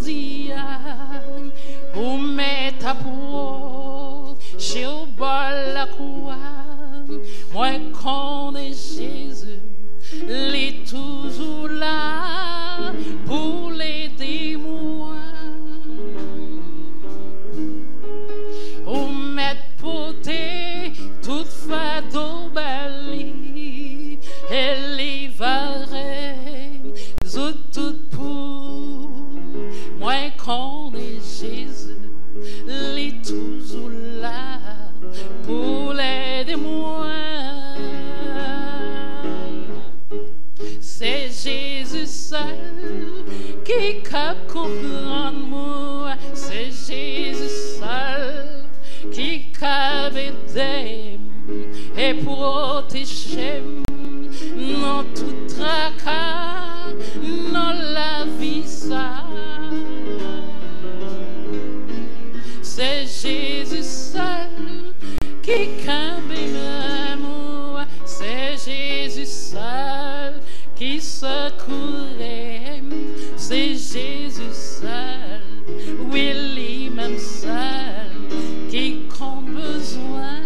Speaker 10: ou mettre à pour chez au bol la croix. Moi, connais Jésus, il est toujours là pour l'aider moi. Ou mettre poté toute fado bali et les varets tout pour moi connais Jésus, il est toujours là pour l'aider moi. C'est Jésus seul qui cap comprendre moi. C'est Jésus seul qui cap aider et protéger dans tout tracas dans la vie ça. C'est Jésus seul qui cambe l'amour. C'est Jésus seul qui secourait. C'est Jésus seul, oui, lui-même seul qui compte besoin.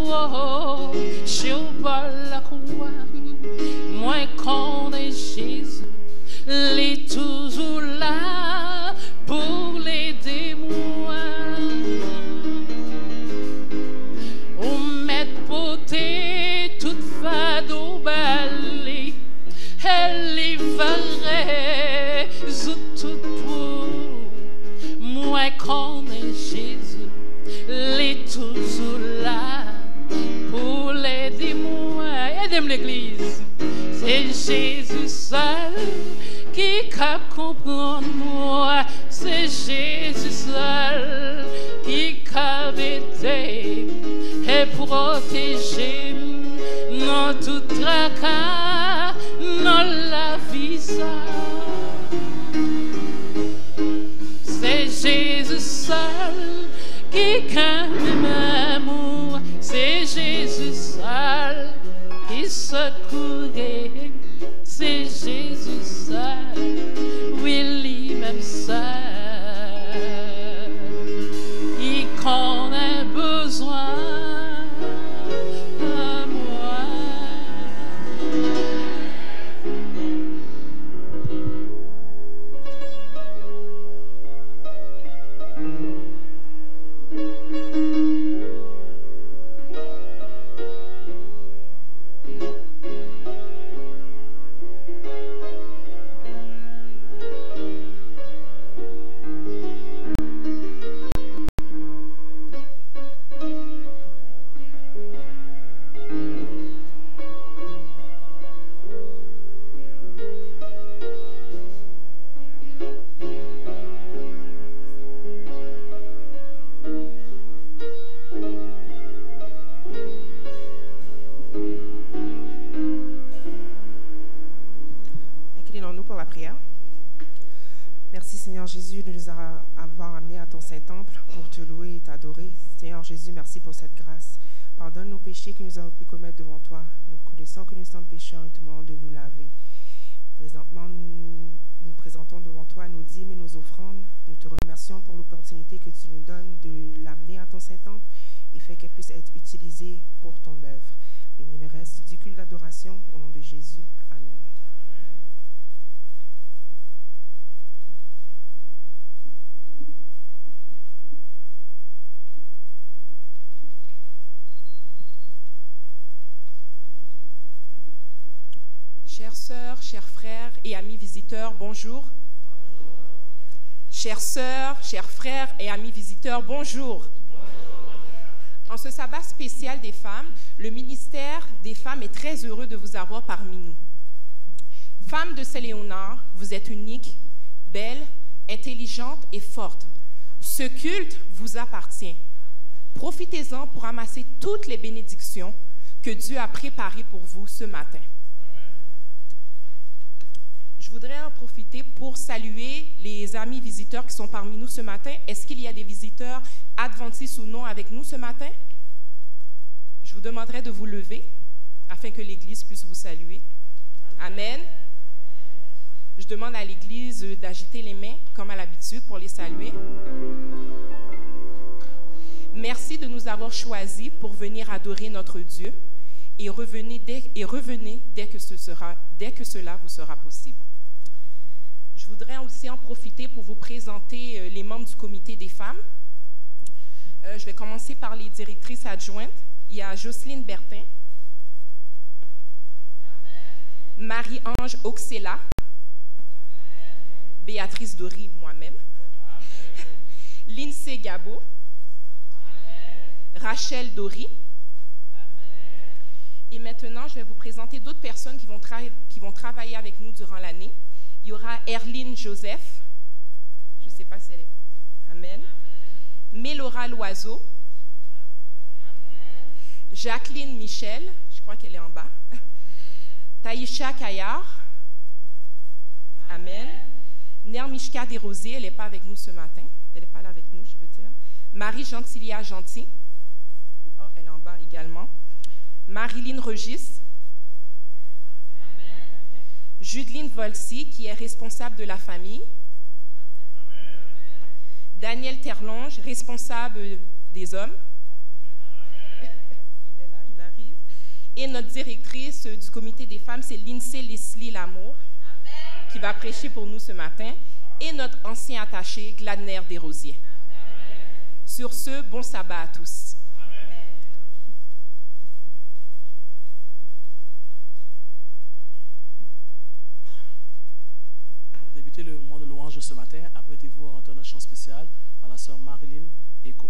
Speaker 10: oh, sur la croix, moi connais Jésus, il est toujours là pour l'aider moi. On met beauté toute fado balée, elle y verrait tout pour moi connais Jésus, il est toujours là pour l'aider moi. Aidez-moi l'église. C'est Jésus seul qui cap comprendre moi. C'est Jésus seul qui cap aider et protéger dans tout tracas, dans la vie ça. C'est Jésus seul qui calme l'amour. C'est Jésus seul qui secourait. C'est Jésus seul, oui, lui-même seul. Il connaît besoin de moi.
Speaker 9: Inclinons-nous pour la prière. Merci Seigneur Jésus de nous avoir amenés à ton Saint-Temple pour te louer et t'adorer. Seigneur Jésus, merci pour cette grâce. Pardonne nos péchés que nous avons pu commettre devant toi. Nous connaissons que nous sommes pécheurs et te demandons de nous laver. Présentement, nous présentons devant toi nos dîmes et nos offrandes. Nous te remercions pour l'opportunité que tu nous donnes de l'amener à ton Saint-Temple et fait qu'elle puisse être utilisée pour ton œuvre. Bénis le reste du culte d'adoration au nom de Jésus. Amen.
Speaker 7: Chères sœurs, chers frères et amis visiteurs, bonjour. Chères sœurs, chers frères et amis visiteurs, bonjour. En ce sabbat spécial des femmes, le ministère des femmes est très heureux de vous avoir parmi nous. Femmes de Saint-Léonard, vous êtes uniques, belles, intelligentes et fortes. Ce culte vous appartient. Profitez-en pour amasser toutes les bénédictions que Dieu a préparées pour vous ce matin. Je voudrais en profiter pour saluer les amis visiteurs qui sont parmi nous ce matin. Est-ce qu'il y a des visiteurs adventistes ou non avec nous ce matin? Je vous demanderai de vous lever afin que l'Église puisse vous saluer. Amen. Je demande à l'Église d'agiter les mains comme à l'habitude pour les saluer. Merci de nous avoir choisis pour venir adorer notre Dieu et revenez dès que cela vous sera possible. Je voudrais aussi en profiter pour vous présenter les membres du comité des femmes. Je vais commencer par les directrices adjointes. Il y a Jocelyne Bertin, Marie-Ange Oxela, Béatrice Dory, moi-même, Lindsay Gabo, Rachel Dory. Et maintenant, je vais vous présenter d'autres personnes qui vont travailler avec nous durant l'année. Il y aura Erline Joseph, je ne sais pas si elle est... Amen. Mélora Loiseau. Jacqueline Michel, je crois qu'elle est en bas. Taïcha Kayar. Amen. Nermishka Desrosiers, elle n'est pas avec nous ce matin. Elle n'est pas là avec nous, je veux dire. Marie Gentilia Gentil. Oh, elle est en bas également. Marilyn Regis. Judeline Volsi, qui est responsable de la famille. Amen. Daniel Terlonge, responsable des hommes. Amen. Il est Et notre directrice du comité des femmes, c'est Lindsay Leslie Lamour, qui va prêcher pour nous ce matin. Et notre ancien attaché, Gladner Desrosiers. Sur ce, bon sabbat à tous.
Speaker 11: Pour débuter le mois de louange ce matin, apprêtez-vous à entendre un chant spécial par la sœur Marilyn Echo.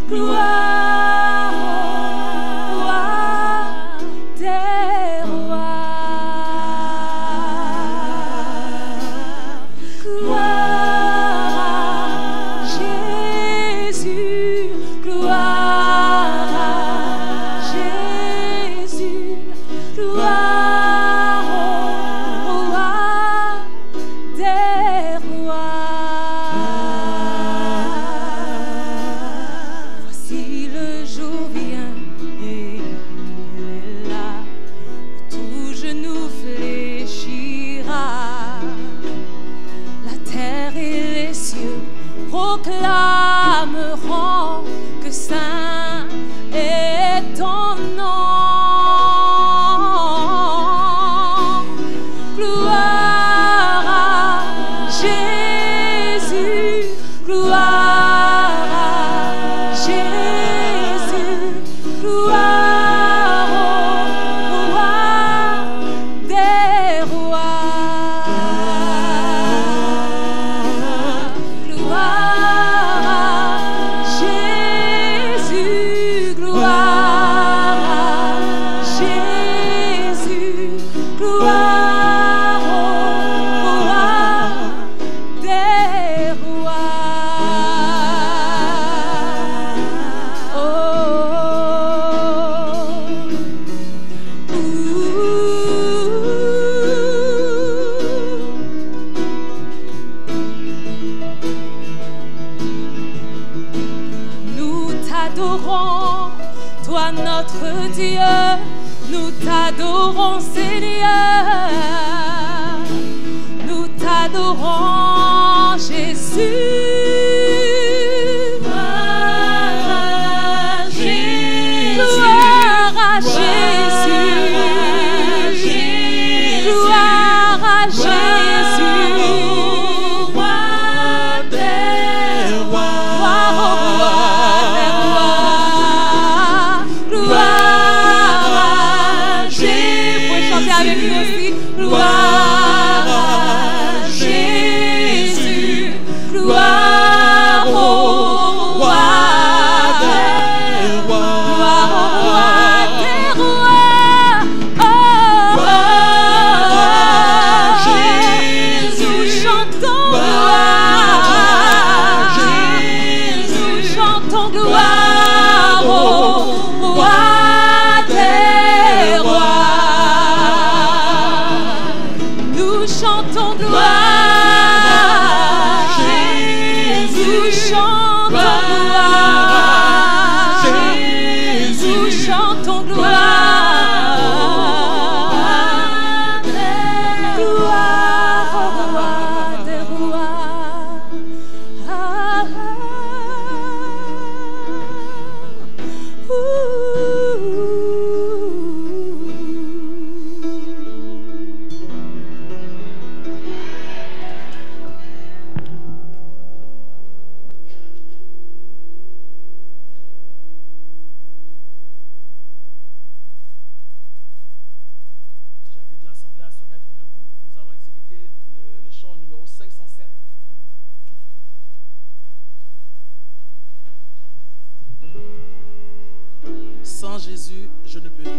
Speaker 12: Gloire
Speaker 10: t'adorons, toi notre Dieu, nous t'adorons Seigneur, nous t'adorons Jésus. Gloire à Jésus, gloire à Jésus, roi des rois, gloire au roi des rois, gloire à Jésus. Vous pouvez chanter avec nous aussi. Gloire à Jésus, gloire au roi.
Speaker 11: Sans Jésus, je ne peux vivre.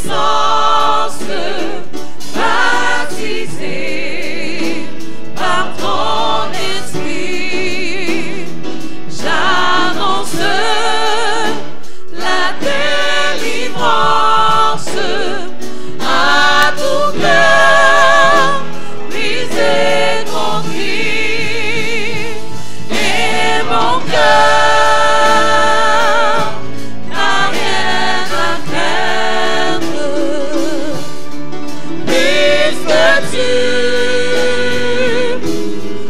Speaker 10: puissance, baptisé par ton esprit, j'annonce la délivrance à tout cœur brisé, conquis, et mon cœur n'a rien à craindre, puisque tu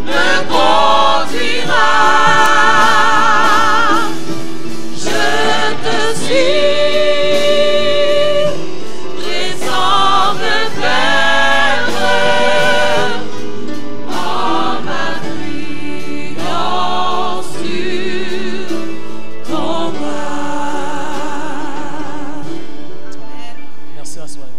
Speaker 10: me conduiras. Je te suis, j'ai sans me perdre en m'appuyant sur ton bras.
Speaker 11: Merci, assoyez-vous.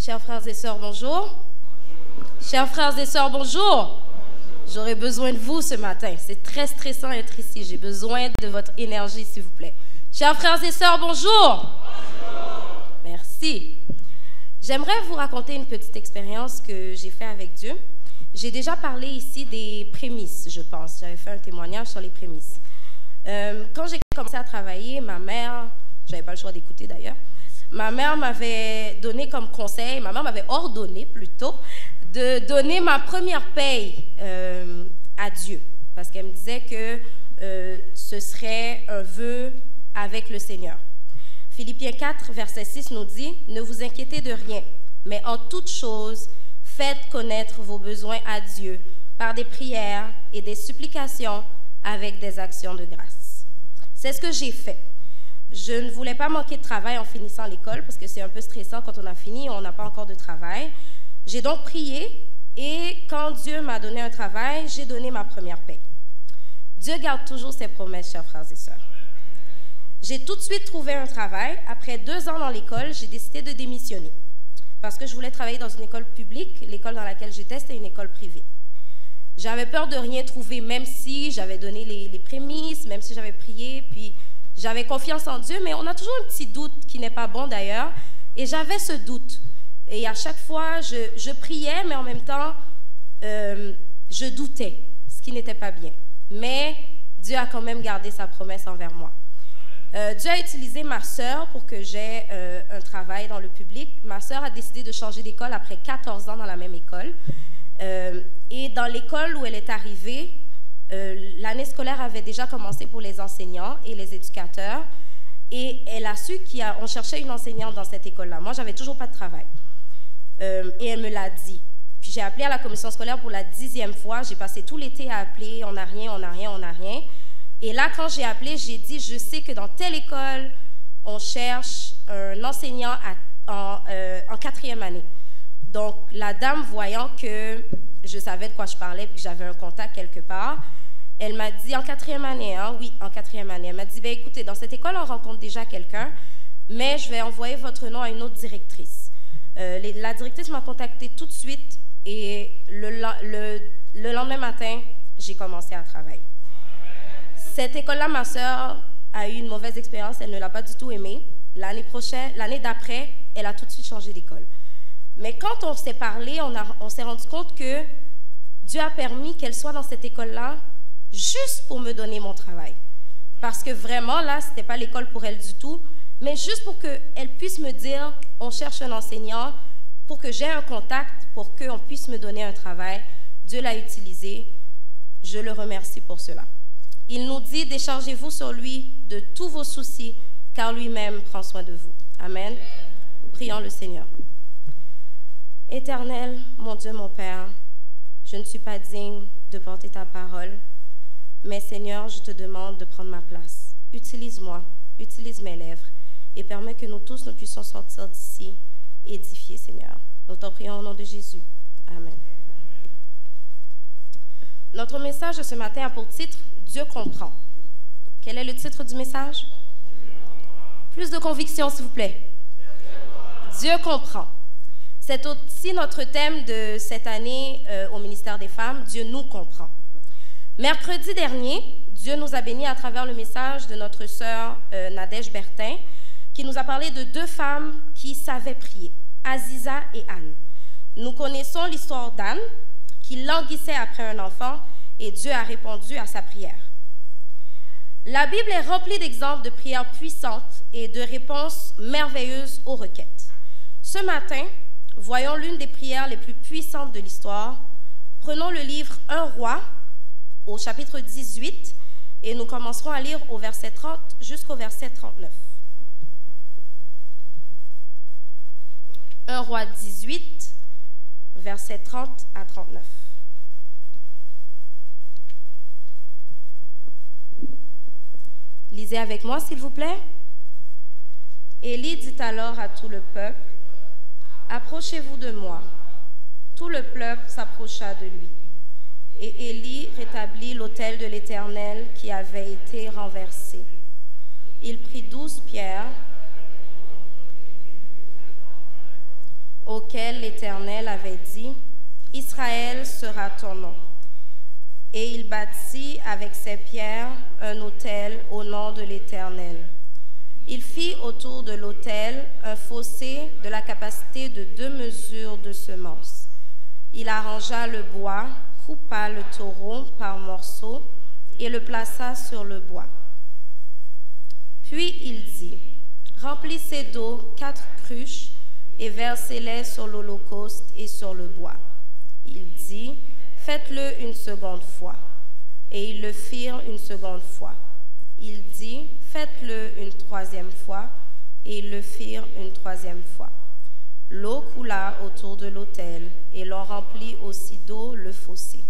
Speaker 6: Chers frères et sœurs, bonjour. Chers frères et sœurs, bonjour. J'aurais besoin de vous ce matin. C'est très stressant d'être ici. J'ai besoin de votre énergie, s'il vous plaît. Chers frères et sœurs, bonjour. Merci. J'aimerais vous raconter une petite expérience que j'ai faite avec Dieu. J'ai déjà parlé ici des prémices, je pense. J'avais fait un témoignage sur les prémices. Quand j'ai commencé à travailler, ma mère, j'avais pas le choix d'écouter d'ailleurs, ma mère m'avait donné comme conseil, ma mère m'avait ordonné plutôt, de donner ma première paye à Dieu. Parce qu'elle me disait que ce serait un vœu avec le Seigneur. Philippiens 4, verset 6 nous dit « Ne vous inquiétez de rien, mais en toute chose, faites connaître vos besoins à Dieu par des prières et des supplications avec des actions de grâce. » C'est ce que j'ai fait. Je ne voulais pas manquer de travail en finissant l'école parce que c'est un peu stressant quand on a fini, on n'a pas encore de travail. J'ai donc prié et quand Dieu m'a donné un travail, j'ai donné ma première paie. Dieu garde toujours ses promesses, chers frères et sœurs. J'ai tout de suite trouvé un travail. Après 2 ans dans l'école, j'ai décidé de démissionner parce que je voulais travailler dans une école publique. L'école dans laquelle j'étais, c'était une école privée. J'avais peur de rien trouver, même si j'avais donné les prémices, même si j'avais prié, puis j'avais confiance en Dieu, mais on a toujours un petit doute qui n'est pas bon d'ailleurs, et j'avais ce doute. Et à chaque fois, je priais, mais en même temps, je doutais, ce qui n'était pas bien. Mais Dieu a quand même gardé sa promesse envers moi. Dieu a utilisé ma sœur pour que j'aie un travail dans le public. Ma sœur a décidé de changer d'école après 14 ans dans la même école. Et dans l'école où elle est arrivée, l'année scolaire avait déjà commencé pour les enseignants et les éducateurs. Et elle a su qu'on cherchait une enseignante dans cette école-là. Moi, j'avais toujours pas de travail. Et elle me l'a dit. Puis j'ai appelé à la commission scolaire pour la 10e fois. J'ai passé tout l'été à appeler. On n'a rien, on n'a rien, on n'a rien. Et là, quand j'ai appelé, j'ai dit, je sais que dans telle école, on cherche un enseignant en 4e année. Donc, la dame, voyant que je savais de quoi je parlais et que j'avais un contact quelque part, elle m'a dit, en 4e année, hein? Oui, en 4e année. Elle m'a dit, ben, écoutez, dans cette école, on rencontre déjà quelqu'un, mais je vais envoyer votre nom à une autre directrice. La directrice m'a contactée tout de suite et le lendemain matin, j'ai commencé à travailler. Cette école-là, ma sœur a eu une mauvaise expérience, elle ne l'a pas du tout aimée. L'année d'après, elle a tout de suite changé d'école. Mais quand on s'est parlé, on s'est rendu compte que Dieu a permis qu'elle soit dans cette école-là juste pour me donner mon travail. Parce que vraiment, là, ce n'était pas l'école pour elle du tout, mais juste pour qu'elle puisse me dire, on cherche un enseignant, pour que j'ai un contact, pour qu'on puisse me donner un travail. Dieu l'a utilisé. Je le remercie pour cela. Il nous dit, déchargez-vous sur lui de tous vos soucis, car lui-même prend soin de vous. Amen. Prions le Seigneur. Éternel, mon Dieu, mon Père, je ne suis pas digne de porter ta parole, mais Seigneur, je te demande de prendre ma place. Utilise-moi, utilise mes lèvres et permets que nous tous nous puissions sortir d'ici édifiés, Seigneur. Nous t'en prions au nom de Jésus. Amen. Notre message de ce matin a pour titre « Dieu comprend ». Quel est le titre du message? Plus de conviction, s'il vous plaît. Dieu comprend. C'est aussi notre thème de cette année au ministère des Femmes, Dieu nous comprend. Mercredi dernier, Dieu nous a bénis à travers le message de notre sœur Nadège Bertin, qui nous a parlé de 2 femmes qui savaient prier, Aziza et Anne. Nous connaissons l'histoire d'Anne, qui languissait après un enfant, et Dieu a répondu à sa prière. La Bible est remplie d'exemples de prières puissantes et de réponses merveilleuses aux requêtes. Ce matin, voyons l'une des prières les plus puissantes de l'histoire. Prenons le livre 1 Roi, au chapitre 18, et nous commencerons à lire au verset 30 jusqu'au verset 39. 1 Roi 18, versets 30 à 39. Lisez avec moi, s'il vous plaît. Élie dit alors à tout le peuple, « Approchez-vous de moi. » Tout le peuple s'approcha de lui. Et Élie rétablit l'autel de l'Éternel qui avait été renversé. Il prit 12 pierres auxquelles l'Éternel avait dit, « Israël sera ton nom. » Et il bâtit avec ces pierres un autel au nom de l'Éternel. Il fit autour de l'autel un fossé de la capacité de 2 mesures de semences. Il arrangea le bois, coupa le taureau par morceaux et le plaça sur le bois. Puis il dit, « Remplissez d'eau 4 cruches et versez-les sur l'holocauste et sur le bois. » Il dit, « Faites-le une seconde fois. » Et ils le firent une seconde fois. Il dit, « Faites-le une 3e fois. » Et ils le firent une 3e fois. L'eau coula autour de l'autel, et l'on remplit aussi d'eau le fossé.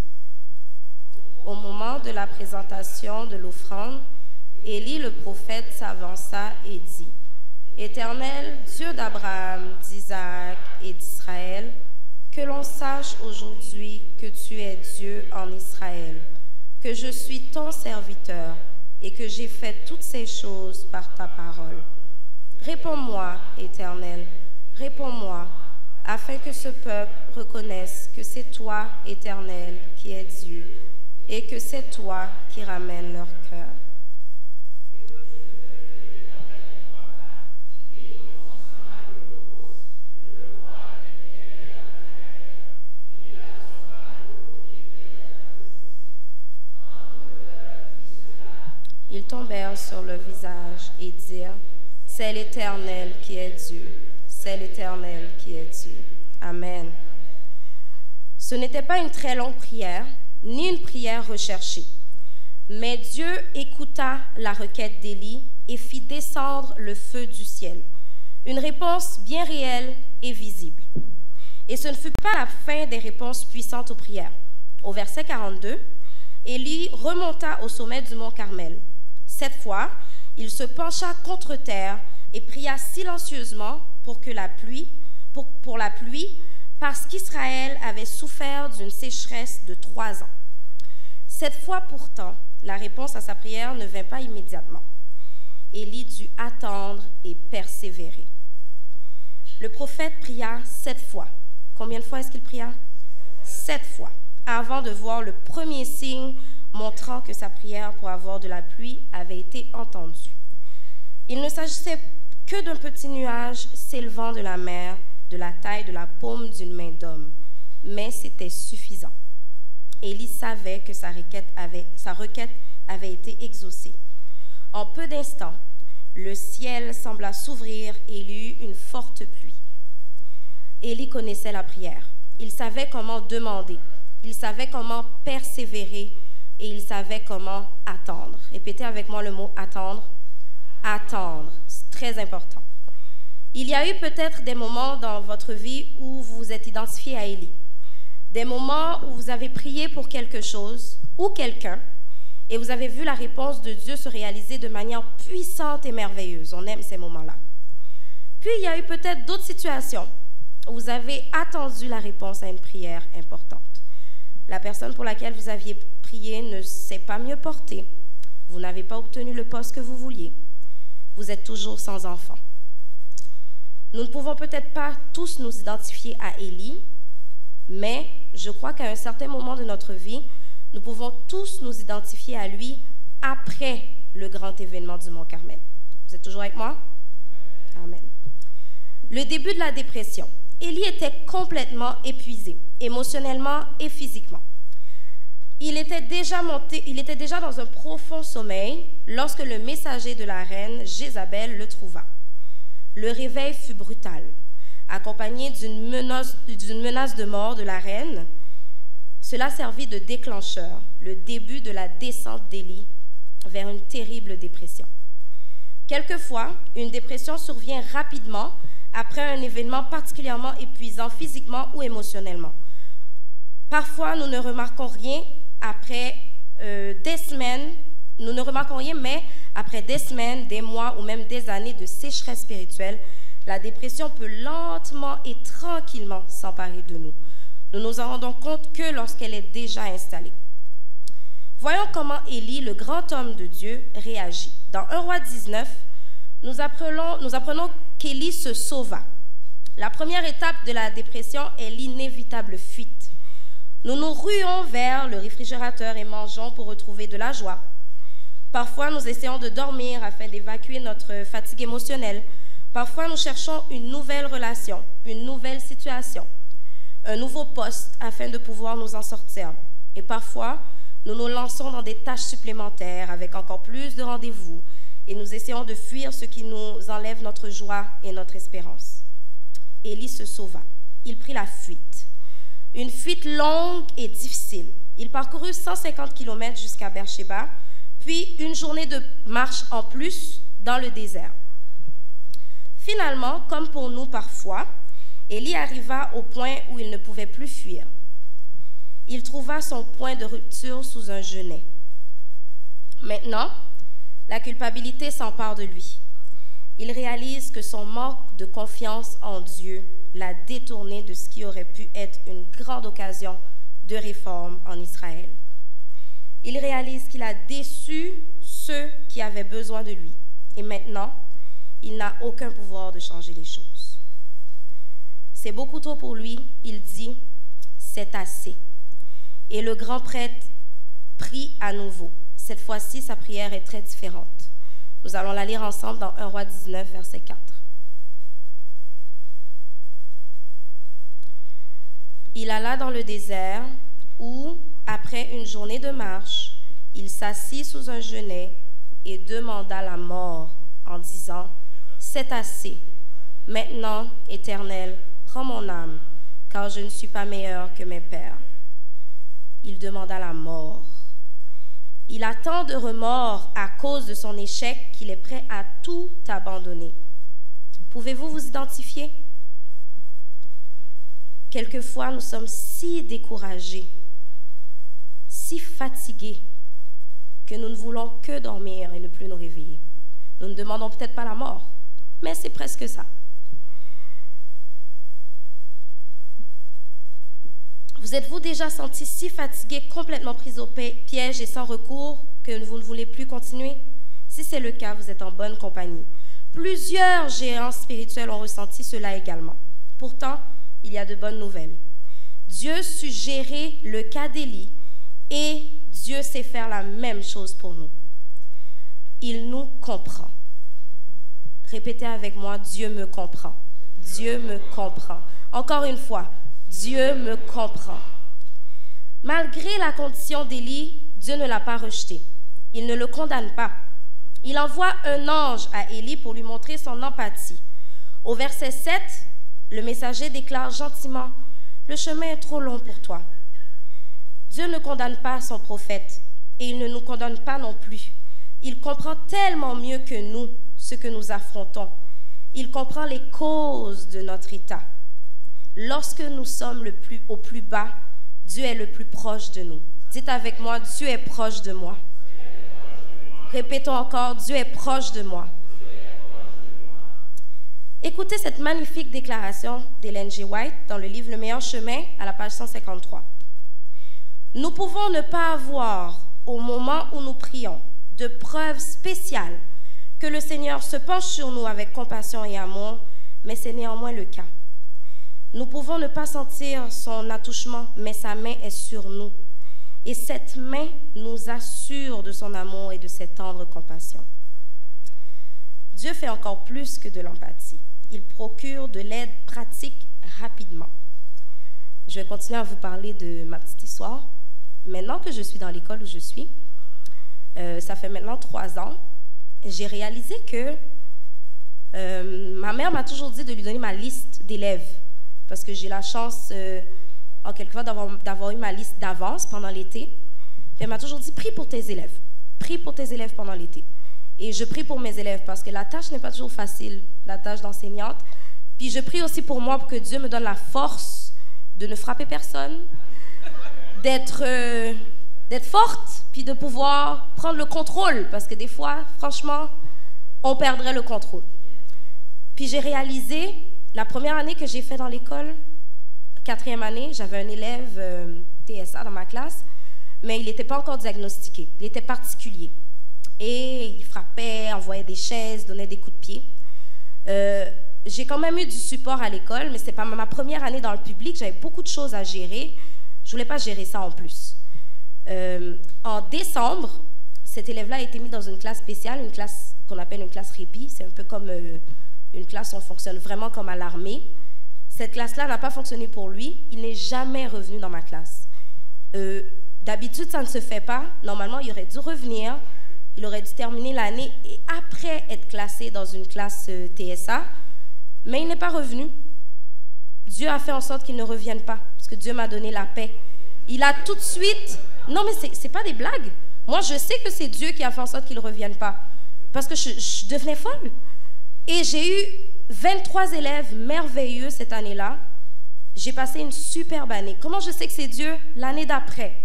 Speaker 6: Au moment de la présentation de l'offrande, Élie le prophète s'avança et dit, « Éternel, Dieu d'Abraham, d'Isaac et d'Israël, que l'on sache aujourd'hui que tu es Dieu en Israël, que je suis ton serviteur et que j'ai fait toutes ces choses par ta parole. Réponds-moi, Éternel, réponds-moi, afin que ce peuple reconnaisse que c'est toi, Éternel, qui es Dieu, et que c'est toi qui ramènes leur cœur. » Ils tombèrent sur le visage et dirent, « C'est l'Éternel qui est Dieu, c'est l'Éternel qui est Dieu. » Amen. Ce n'était pas une très longue prière, ni une prière recherchée. Mais Dieu écouta la requête d'Élie et fit descendre le feu du ciel. Une réponse bien réelle et visible. Et ce ne fut pas la fin des réponses puissantes aux prières. Au verset 42, Élie remonta au sommet du mont Carmel. Cette fois, il se pencha contre terre et pria silencieusement pour la pluie, parce qu'Israël avait souffert d'une sécheresse de 3 ans. Cette fois pourtant, la réponse à sa prière ne vint pas immédiatement. Élie dut attendre et persévérer. Le prophète pria 7 fois. Combien de fois est-ce qu'il pria? 7 fois, avant de voir le premier signe montrant que sa prière pour avoir de la pluie avait été entendue. Il ne s'agissait que d'un petit nuage s'élevant de la mer, de la taille de la paume d'une main d'homme, mais c'était suffisant. Élie savait que sa requête avait été exaucée. En peu d'instants, le ciel sembla s'ouvrir et il y eut une forte pluie. Élie connaissait la prière. Il savait comment demander. Il savait comment persévérer. Et il savait comment attendre. Répétez avec moi le mot attendre. Attendre, c'est très important. Il y a eu peut-être des moments dans votre vie où vous vous êtes identifié à Élie. Des moments où vous avez prié pour quelque chose ou quelqu'un et vous avez vu la réponse de Dieu se réaliser de manière puissante et merveilleuse. On aime ces moments-là. Puis il y a eu peut-être d'autres situations où vous avez attendu la réponse à une prière importante. La personne pour laquelle vous aviez prié ne s'est pas mieux portée. Vous n'avez pas obtenu le poste que vous vouliez. Vous êtes toujours sans enfant. Nous ne pouvons peut-être pas tous nous identifier à Élie, mais je crois qu'à un certain moment de notre vie, nous pouvons tous nous identifier à lui après le grand événement du Mont Carmel. Vous êtes toujours avec moi? Amen. Le début de la dépression. Élie était complètement épuisé, émotionnellement et physiquement. Il était déjà dans un profond sommeil lorsque le messager de la reine Jézabel le trouva. Le réveil fut brutal, accompagné d'une menace de mort de la reine. Cela servit de déclencheur, le début de la descente d'Élie vers une terrible dépression. Quelquefois, une dépression survient rapidement après un événement particulièrement épuisant physiquement ou émotionnellement. Parfois, nous ne remarquons rien après des semaines, mais après des semaines, des mois ou même des années de sécheresse spirituelle, la dépression peut lentement et tranquillement s'emparer de nous. Nous nous en rendons compte que lorsqu'elle est déjà installée. Voyons comment Élie, le grand homme de Dieu, réagit. Dans 1 Roi 19, nous apprenons qu'Élie se sauva. La première étape de la dépression est l'inévitable fuite. Nous nous ruons vers le réfrigérateur et mangeons pour retrouver de la joie. Parfois, nous essayons de dormir afin d'évacuer notre fatigue émotionnelle. Parfois, nous cherchons une nouvelle relation, une nouvelle situation, un nouveau poste afin de pouvoir nous en sortir. Et parfois, nous nous lançons dans des tâches supplémentaires avec encore plus de rendez-vous et nous essayons de fuir ce qui nous enlève notre joie et notre espérance. Élie se sauva. Il prit la fuite. Une fuite longue et difficile. Il parcourut 150 km jusqu'à Beersheba, puis une journée de marche en plus dans le désert. Finalement, comme pour nous parfois, Élie arriva au point où il ne pouvait plus fuir. Il trouva son point de rupture sous un genêt. Maintenant, la culpabilité s'empare de lui. Il réalise que son manque de confiance en Dieu l'a détourné de ce qui aurait pu être une grande occasion de réforme en Israël. Il réalise qu'il a déçu ceux qui avaient besoin de lui. Et maintenant, il n'a aucun pouvoir de changer les choses. C'est beaucoup trop pour lui. Il dit, c'est assez. Et le grand prêtre prie à nouveau. Cette fois-ci, sa prière est très différente. Nous allons la lire ensemble dans 1 Roi 19, verset 4. Il alla dans le désert où, après une journée de marche, il s'assit sous un genêt et demanda la mort en disant, « C'est assez. Maintenant, Éternel, prends mon âme, car je ne suis pas meilleur que mes pères. » Il demanda la mort. Il a tant de remords à cause de son échec qu'il est prêt à tout abandonner. Pouvez-vous vous identifier? Quelquefois, nous sommes si découragés, si fatigués, que nous ne voulons que dormir et ne plus nous réveiller. Nous ne demandons peut-être pas la mort, mais c'est presque ça. Vous êtes-vous déjà senti si fatigué, complètement pris au piège et sans recours que vous ne voulez plus continuer? Si c'est le cas, vous êtes en bonne compagnie. Plusieurs géants spirituels ont ressenti cela également. Pourtant, il y a de bonnes nouvelles. Dieu sut gérer le cas d'Élie et Dieu sait faire la même chose pour nous. Il nous comprend. Répétez avec moi, Dieu me comprend. Dieu me comprend. Encore une fois, Dieu me comprend. Malgré la condition d'Élie, Dieu ne l'a pas rejeté. Il ne le condamne pas. Il envoie un ange à Élie pour lui montrer son empathie. Au verset 7, le messager déclare gentiment, « Le chemin est trop long pour toi. » Dieu ne condamne pas son prophète et il ne nous condamne pas non plus. Il comprend tellement mieux que nous ce que nous affrontons. Il comprend les causes de notre état. Lorsque nous sommes au plus bas, Dieu est le plus proche de nous. Dites avec moi, Dieu est proche de moi. Répétons encore, Dieu est proche de moi. Écoutez cette magnifique déclaration d'Ellen G. White dans le livre Le meilleur chemin à la page 153. Nous pouvons ne pas avoir, au moment où nous prions, de preuves spéciales que le Seigneur se penche sur nous avec compassion et amour, mais c'est néanmoins le cas. Nous pouvons ne pas sentir son attouchement, mais sa main est sur nous. Et cette main nous assure de son amour et de cette tendre compassion. Dieu fait encore plus que de l'empathie. Il procure de l'aide pratique rapidement. Je vais continuer à vous parler de ma petite histoire. Maintenant que je suis dans l'école où je suis, ça fait maintenant 3 ans, j'ai réalisé que ma mère m'a toujours dit de lui donner ma liste d'élèves parce que j'ai la chance, en quelque fois, d'avoir eu ma liste d'avance pendant l'été. Elle m'a toujours dit, prie pour tes élèves. Prie pour tes élèves pendant l'été. Et je prie pour mes élèves parce que la tâche n'est pas toujours facile, la tâche d'enseignante. Puis je prie aussi pour moi pour que Dieu me donne la force de ne frapper personne, d'être forte, puis de pouvoir prendre le contrôle. Parce que des fois, franchement, on perdrait le contrôle. Puis j'ai réalisé, la première année que j'ai fait dans l'école, 4e année, j'avais un élève TSA dans ma classe, mais il n'était pas encore diagnostiqué. Il était particulier. Et il frappait, envoyait des chaises, donnait des coups de pied. J'ai quand même eu du support à l'école, mais ce n'est pas ma première année dans le public. J'avais beaucoup de choses à gérer. Je ne voulais pas gérer ça en plus. En décembre, cet élève-là a été mis dans une classe spéciale, une classe qu'on appelle une classe répit. C'est un peu comme une classe où on fonctionne vraiment comme à l'armée. Cette classe-là n'a pas fonctionné pour lui. Il n'est jamais revenu dans ma classe. D'habitude, ça ne se fait pas. Normalement, il aurait dû revenir. Il aurait dû terminer l'année et après être classé dans une classe TSA. Mais il n'est pas revenu. Dieu a fait en sorte qu'il ne revienne pas, parce que Dieu m'a donné la paix. Il a tout de suite... Non, mais ce n'est pas des blagues. Moi, je sais que c'est Dieu qui a fait en sorte qu'il ne revienne pas, parce que je devenais folle. Et j'ai eu 23 élèves merveilleux cette année-là. J'ai passé une superbe année. Comment je sais que c'est Dieu? L'année d'après,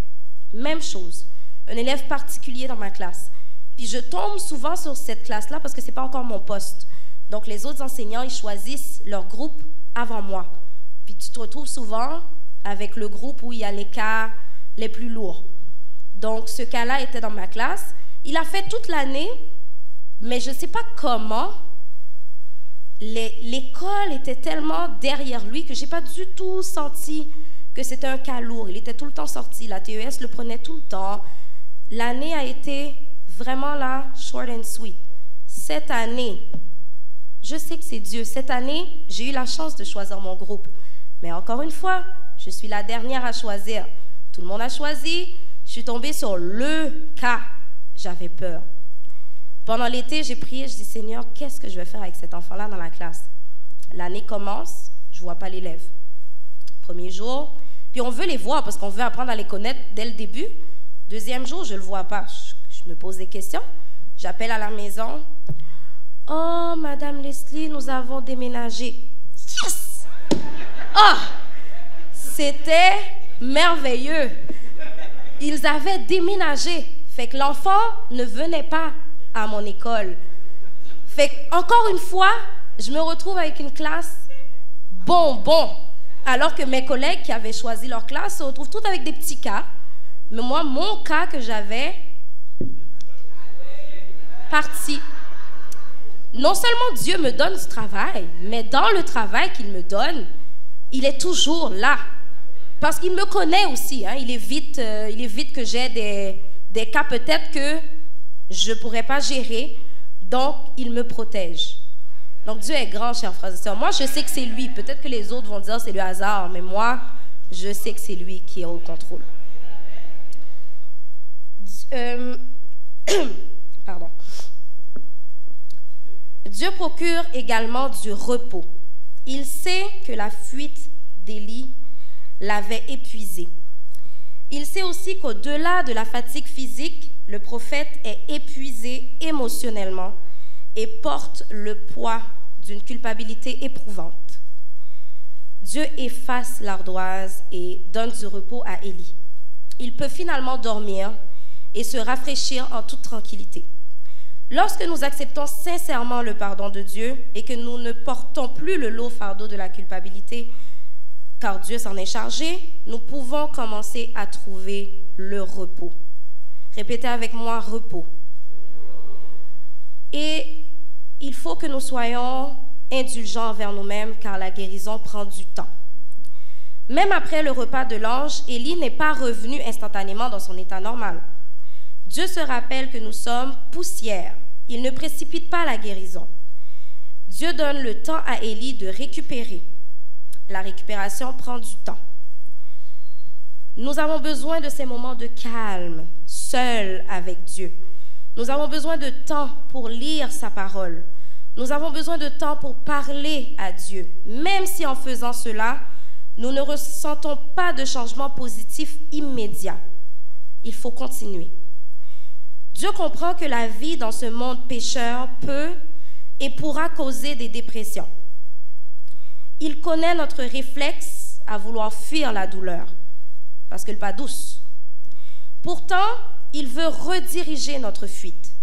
Speaker 6: même chose. Un élève particulier dans ma classe. Puis je tombe souvent sur cette classe-là parce que ce n'est pas encore mon poste. Donc les autres enseignants, ils choisissent leur groupe avant moi. Puis tu te retrouves souvent avec le groupe où il y a les cas les plus lourds. Donc ce cas-là était dans ma classe. Il a fait toute l'année, mais je ne sais pas comment. L'école était tellement derrière lui que je n'ai pas du tout senti que c'était un cas lourd. Il était tout le temps sorti. La TES le prenait tout le temps. L'année a été vraiment là, short and sweet. Cette année, je sais que c'est Dieu. Cette année, j'ai eu la chance de choisir mon groupe. Mais encore une fois, je suis la dernière à choisir. Tout le monde a choisi. Je suis tombée sur le cas. J'avais peur. Pendant l'été, j'ai prié. Je dis, Seigneur, qu'est-ce que je vais faire avec cet enfant-là dans la classe? L'année commence, je ne vois pas l'élève. Premier jour, puis on veut les voir parce qu'on veut apprendre à les connaître dès le début. Deuxième jour, je ne le vois pas. Je me pose des questions. J'appelle à la maison. Oh, Madame Leslie, nous avons déménagé. Yes! Oh! C'était merveilleux. Ils avaient déménagé. Fait que l'enfant ne venait pas à mon école. Fait que, encore une fois, je me retrouve avec une classe bonbon. Alors que mes collègues qui avaient choisi leur classe se retrouvent tous avec des petits cas. Mais moi, mon cas que j'avais, parti. Non seulement Dieu me donne du travail, mais dans le travail qu'il me donne, il est toujours là. Parce qu'il me connaît aussi. Hein. Il évite que j'ai des cas peut-être que je ne pourrais pas gérer. Donc, il me protège. Donc, Dieu est grand, chers frères et sœurs. Moi, je sais que c'est lui. Peut-être que les autres vont dire c'est le hasard, mais moi, je sais que c'est lui qui est au contrôle. Pardon. Dieu procure également du repos. Il sait que la fuite d'Élie l'avait épuisé. Il sait aussi qu'au-delà de la fatigue physique, le prophète est épuisé émotionnellement et porte le poids d'une culpabilité éprouvante. Dieu efface l'ardoise et donne du repos à Élie. Il peut finalement dormir et se rafraîchir en toute tranquillité. Lorsque nous acceptons sincèrement le pardon de Dieu et que nous ne portons plus le lourd fardeau de la culpabilité, car Dieu s'en est chargé, nous pouvons commencer à trouver le repos. Répétez avec moi, repos. Et il faut que nous soyons indulgents envers nous-mêmes, car la guérison prend du temps. Même après le repas de l'ange, Élie n'est pas revenu instantanément dans son état normal. Dieu se rappelle que nous sommes poussière. Il ne précipite pas la guérison. Dieu donne le temps à Élie de récupérer. La récupération prend du temps. Nous avons besoin de ces moments de calme, seuls avec Dieu. Nous avons besoin de temps pour lire sa parole. Nous avons besoin de temps pour parler à Dieu. Même si en faisant cela, nous ne ressentons pas de changement positif immédiat. Il faut continuer. Dieu comprend que la vie dans ce monde pécheur peut et pourra causer des dépressions. Il connaît notre réflexe à vouloir fuir la douleur, parce qu'elle n'est pas douce. Pourtant, il veut rediriger notre fuite.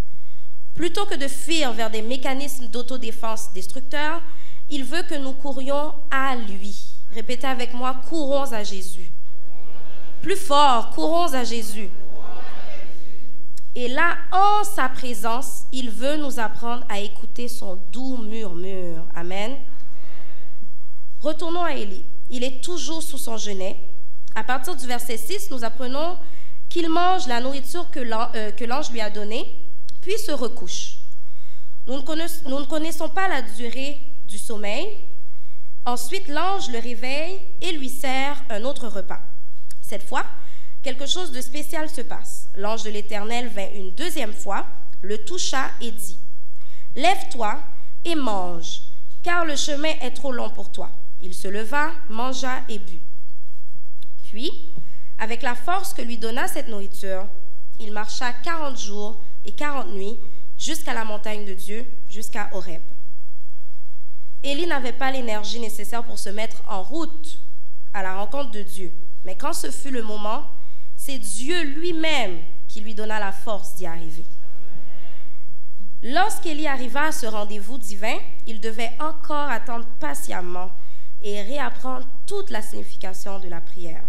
Speaker 6: Plutôt que de fuir vers des mécanismes d'autodéfense destructeurs, il veut que nous courions à lui. Répétez avec moi, courons à Jésus. Plus fort, courons à Jésus. Et là, en sa présence, il veut nous apprendre à écouter son doux murmure. Amen. Retournons à Élie. Il est toujours sous son jeûne. À partir du verset 6, nous apprenons qu'il mange la nourriture que l'ange lui a donnée, puis se recouche. Nous ne connaissons pas la durée du sommeil. Ensuite, l'ange le réveille et lui sert un autre repas. Cette fois, quelque chose de spécial se passe. L'ange de l'Éternel vint une deuxième fois, le toucha et dit, « Lève-toi et mange, car le chemin est trop long pour toi. » Il se leva, mangea et but. Puis, avec la force que lui donna cette nourriture, il marcha 40 jours et 40 nuits jusqu'à la montagne de Dieu, jusqu'à Horeb. Élie n'avait pas l'énergie nécessaire pour se mettre en route à la rencontre de Dieu. Mais quand ce fut le moment, c'est Dieu lui-même qui lui donna la force d'y arriver. Lorsqu'Élie arriva à ce rendez-vous divin, il devait encore attendre patiemment et réapprendre toute la signification de la prière.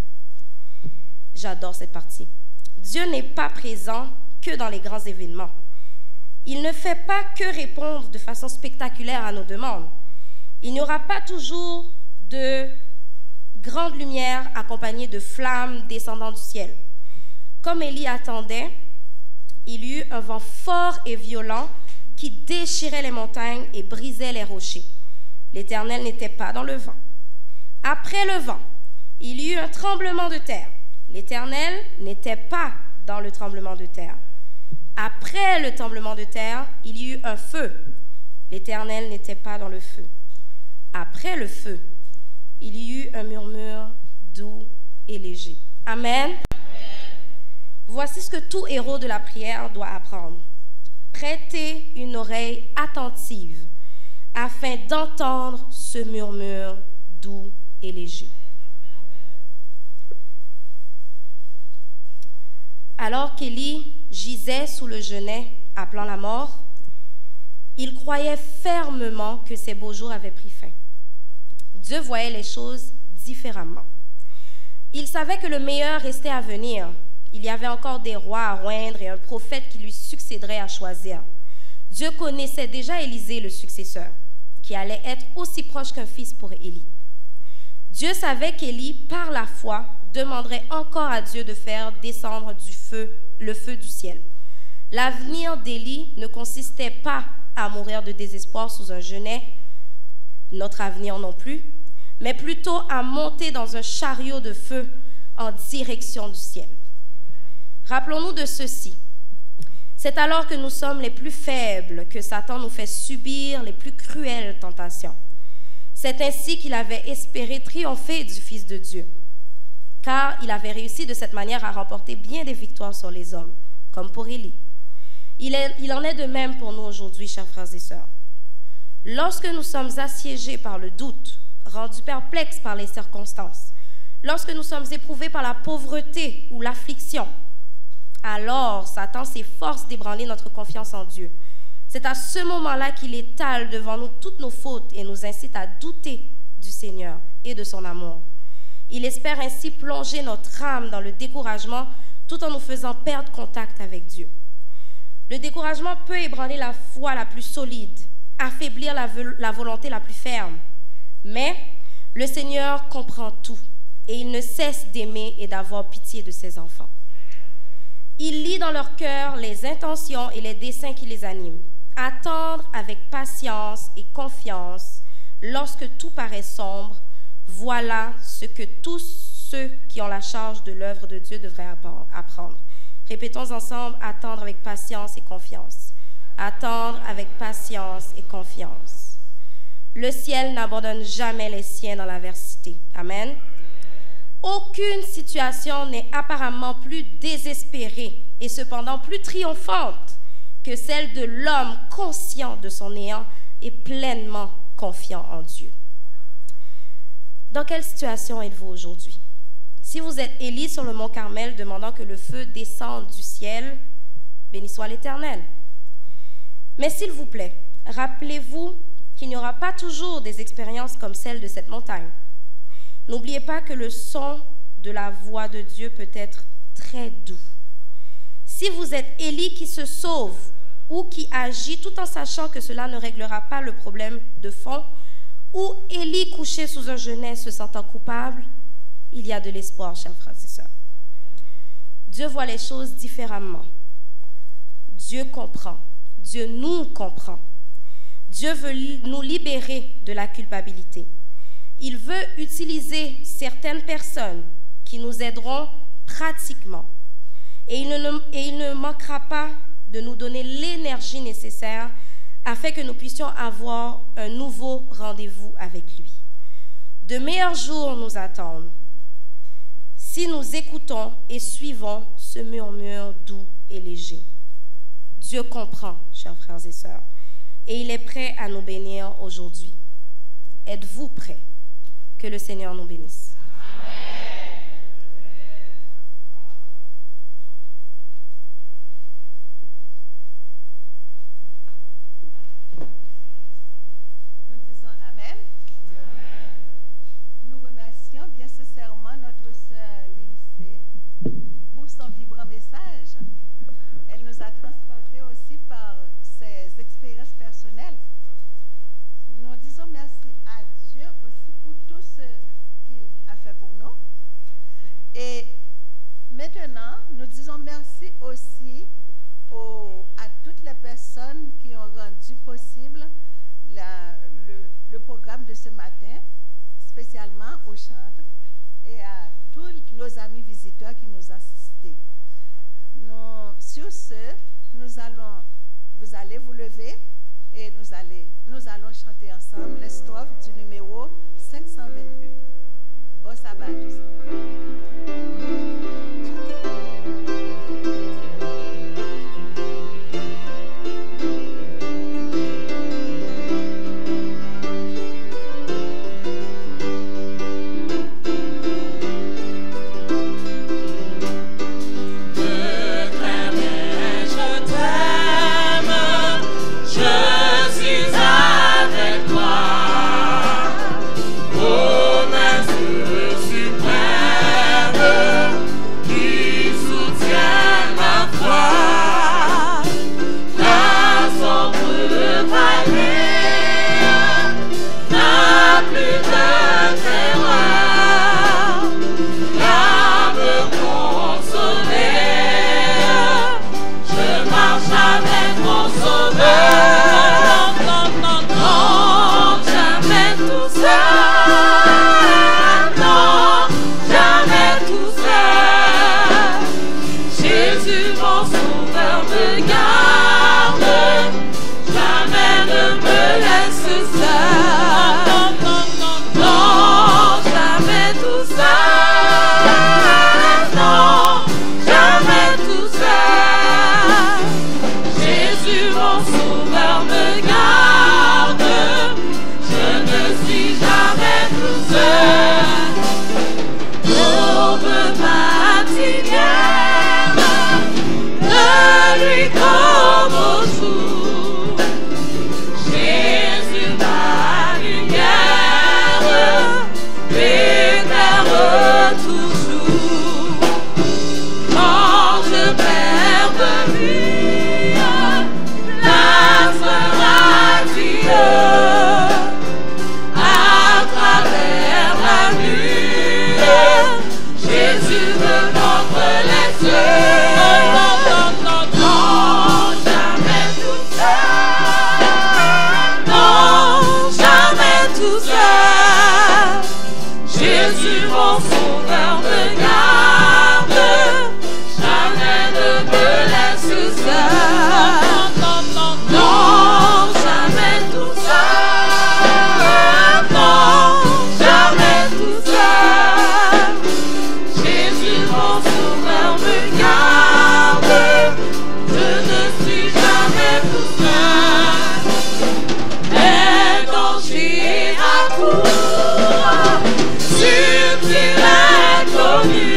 Speaker 6: J'adore cette partie. Dieu n'est pas présent que dans les grands événements. Il ne fait pas que répondre de façon spectaculaire à nos demandes. Il n'y aura pas toujours de grande lumière accompagnée de flammes descendant du ciel. Comme Élie attendait, il y eut un vent fort et violent qui déchirait les montagnes et brisait les rochers. L'Éternel n'était pas dans le vent. Après le vent, il y eut un tremblement de terre. L'Éternel n'était pas dans le tremblement de terre. Après le tremblement de terre, il y eut un feu. L'Éternel n'était pas dans le feu. Après le feu, il y eut un murmure doux et léger. Amen. Voici ce que tout héros de la prière doit apprendre. Prêtez une oreille attentive afin d'entendre ce murmure doux et léger. Alors qu'Élie gisait sous le genêt appelant la mort, il croyait fermement que ses beaux jours avaient pris fin. Dieu voyait les choses différemment. Il savait que le meilleur restait à venir. Il y avait encore des rois à oindre et un prophète qui lui succéderait à choisir. Dieu connaissait déjà Élisée, le successeur, qui allait être aussi proche qu'un fils pour Élie. Dieu savait qu'Élie, par la foi, demanderait encore à Dieu de faire descendre le feu du ciel. L'avenir d'Élie ne consistait pas à mourir de désespoir sous un genêt, notre avenir non plus, mais plutôt à monter dans un chariot de feu en direction du ciel. Rappelons-nous de ceci. C'est alors que nous sommes les plus faibles que Satan nous fait subir les plus cruelles tentations. C'est ainsi qu'il avait espéré triompher du Fils de Dieu, car il avait réussi de cette manière à remporter bien des victoires sur les hommes, comme pour Élie. Il en est de même pour nous aujourd'hui, chers frères et sœurs. Lorsque nous sommes assiégés par le doute, rendus perplexes par les circonstances, lorsque nous sommes éprouvés par la pauvreté ou l'affliction, alors Satan s'efforce d'ébranler notre confiance en Dieu. C'est à ce moment-là qu'il étale devant nous toutes nos fautes et nous incite à douter du Seigneur et de son amour. Il espère ainsi plonger notre âme dans le découragement tout en nous faisant perdre contact avec Dieu. Le découragement peut ébranler la foi la plus solide, affaiblir la volonté la plus ferme. Mais le Seigneur comprend tout et il ne cesse d'aimer et d'avoir pitié de ses enfants. Il lit dans leur cœur les intentions et les desseins qui les animent. Attendre avec patience et confiance lorsque tout paraît sombre, voilà ce que tous ceux qui ont la charge de l'œuvre de Dieu devraient apprendre. Répétons ensemble, attendre avec patience et confiance. Attendre avec patience et confiance. Le ciel n'abandonne jamais les siens dans l'adversité. Amen. Aucune situation n'est apparemment plus désespérée et cependant plus triomphante que celle de l'homme conscient de son néant et pleinement confiant en Dieu. Dans quelle situation êtes-vous aujourd'hui? Si vous êtes Élie sur le mont Carmel demandant que le feu descende du ciel, béni soit l'Éternel. Mais s'il vous plaît, rappelez-vous qu'il n'y aura pas toujours des expériences comme celle de cette montagne. N'oubliez pas que le son de la voix de Dieu peut être très doux. Si vous êtes Élie qui se sauve ou qui agit tout en sachant que cela ne réglera pas le problème de fond, ou Élie couché sous un genêt se sentant coupable, il y a de l'espoir, chers frères et sœurs. Dieu voit les choses différemment. Dieu comprend. Dieu nous comprend. Dieu veut nous libérer de la culpabilité. Il veut utiliser certaines personnes qui nous aideront pratiquement. Et il ne manquera pas de nous donner l'énergie nécessaire afin que nous puissions avoir un nouveau rendez-vous avec lui. De meilleurs jours nous attendent si nous écoutons et suivons ce murmure doux et léger. Dieu comprend, chers frères et sœurs, et il est prêt à nous bénir aujourd'hui. Êtes-vous prêts? Que le Seigneur nous bénisse.
Speaker 12: Nous disons Amen. Nous remercions bien sincèrement notre sœur Lindsay pour son vibrant message. Elle nous a transportés aussi par ses expériences personnelles. Nous disons merci à Dieu aussi pour tout ce qu'il a fait pour nous. Et maintenant, nous disons merci aussi à toutes les personnes qui ont rendu possible le programme de ce matin, spécialement au chantre, et à tous nos amis visiteurs qui nous assistent. Sur ce, vous allez vous lever et nous allons chanter ensemble les strophes du numéro 522. Bon sabbat à tous.
Speaker 10: La sera Jésus mon sauveur me garde, jamais ne me laisse seul. Non, jamais tout seul. Non, jamais tout seul. Jésus mon sauveur me garde, je ne suis jamais tout seul. Les dangers accourent sur qui l'inconnu,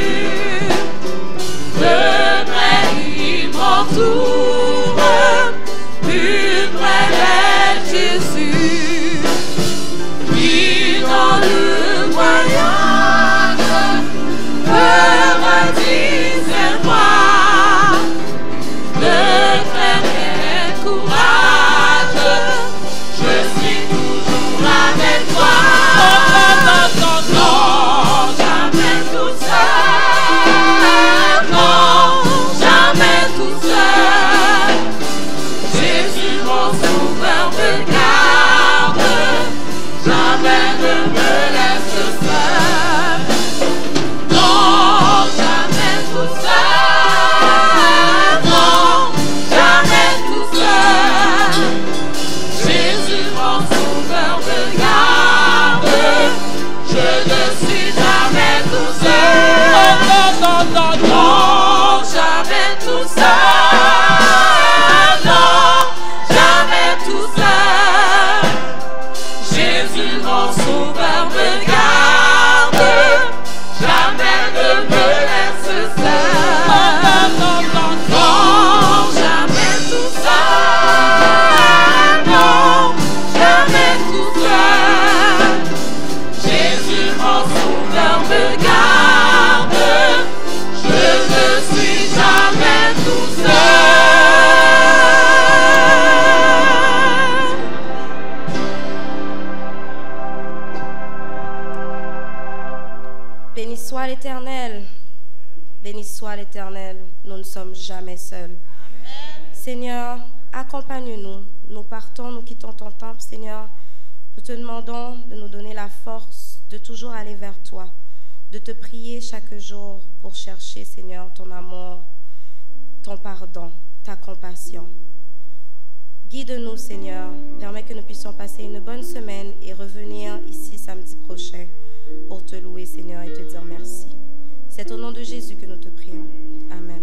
Speaker 10: de près il m'entoure, plus près est Jésus. Puis dans le voyage, heureux disais-moi, ne craignez courage, je suis toujours avec toi. Non, jamais tout seul. Non, jamais tout seul. Jésus mon sauveur me garde, jamais ne me laisse seul. Non, jamais tout seul. Non, jamais tout seul. Jésus mon sauveur me garde, je ne suis jamais tout seul. Non, jamais tout seul. Non, jamais tout seul. Jésus mon sauveur me garde, jamais ne me laisse seul. Non, jamais tout seul. Non, jamais tout seul. Jésus mon sauveur me garde, je ne suis jamais tout seul.
Speaker 6: Béni soit l'Éternel. Béni soit l'Éternel. Nous ne sommes jamais seuls. Seigneur, accompagne-nous. Nous partons, nous quittons ton temple, Seigneur. Nous te demandons de nous donner la force de toujours aller vers toi, de te prier chaque jour pour chercher, Seigneur, ton amour, ton pardon, ta compassion. Guide-nous, Seigneur. Permets que nous puissions passer une bonne semaine et revenir ici samedi prochain pour te louer, Seigneur, et te dire merci. C'est au nom de Jésus que nous te prions. Amen.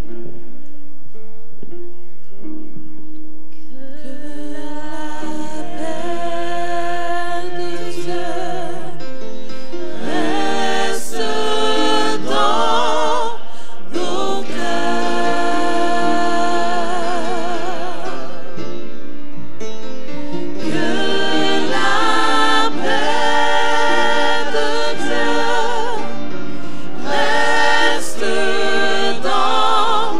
Speaker 10: Reste dans nos cœurs, que la paix de Dieu reste dans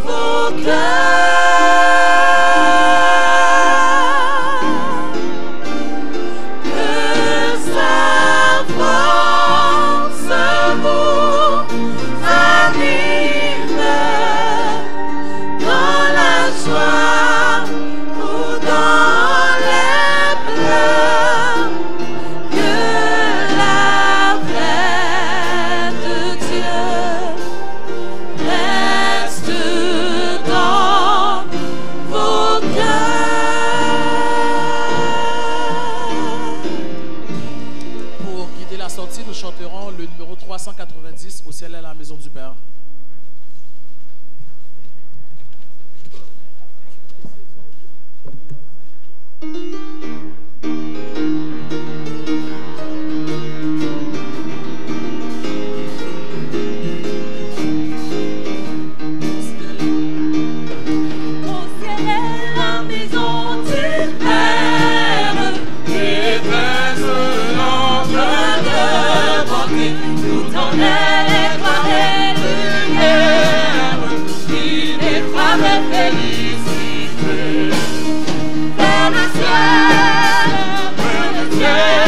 Speaker 10: vos cœurs, que sa force vous anime dans la joie ou dans les pleurs, que la paix de Dieu reste dans vos cœurs.
Speaker 11: Pour guider la sortie, nous chanterons le numéro 390, Au ciel et à la maison du Père.
Speaker 10: Au ciel est la maison du Père, étincelante de bonté, tout en elle étoile et lumière, ineffable félicité. Vers le ciel,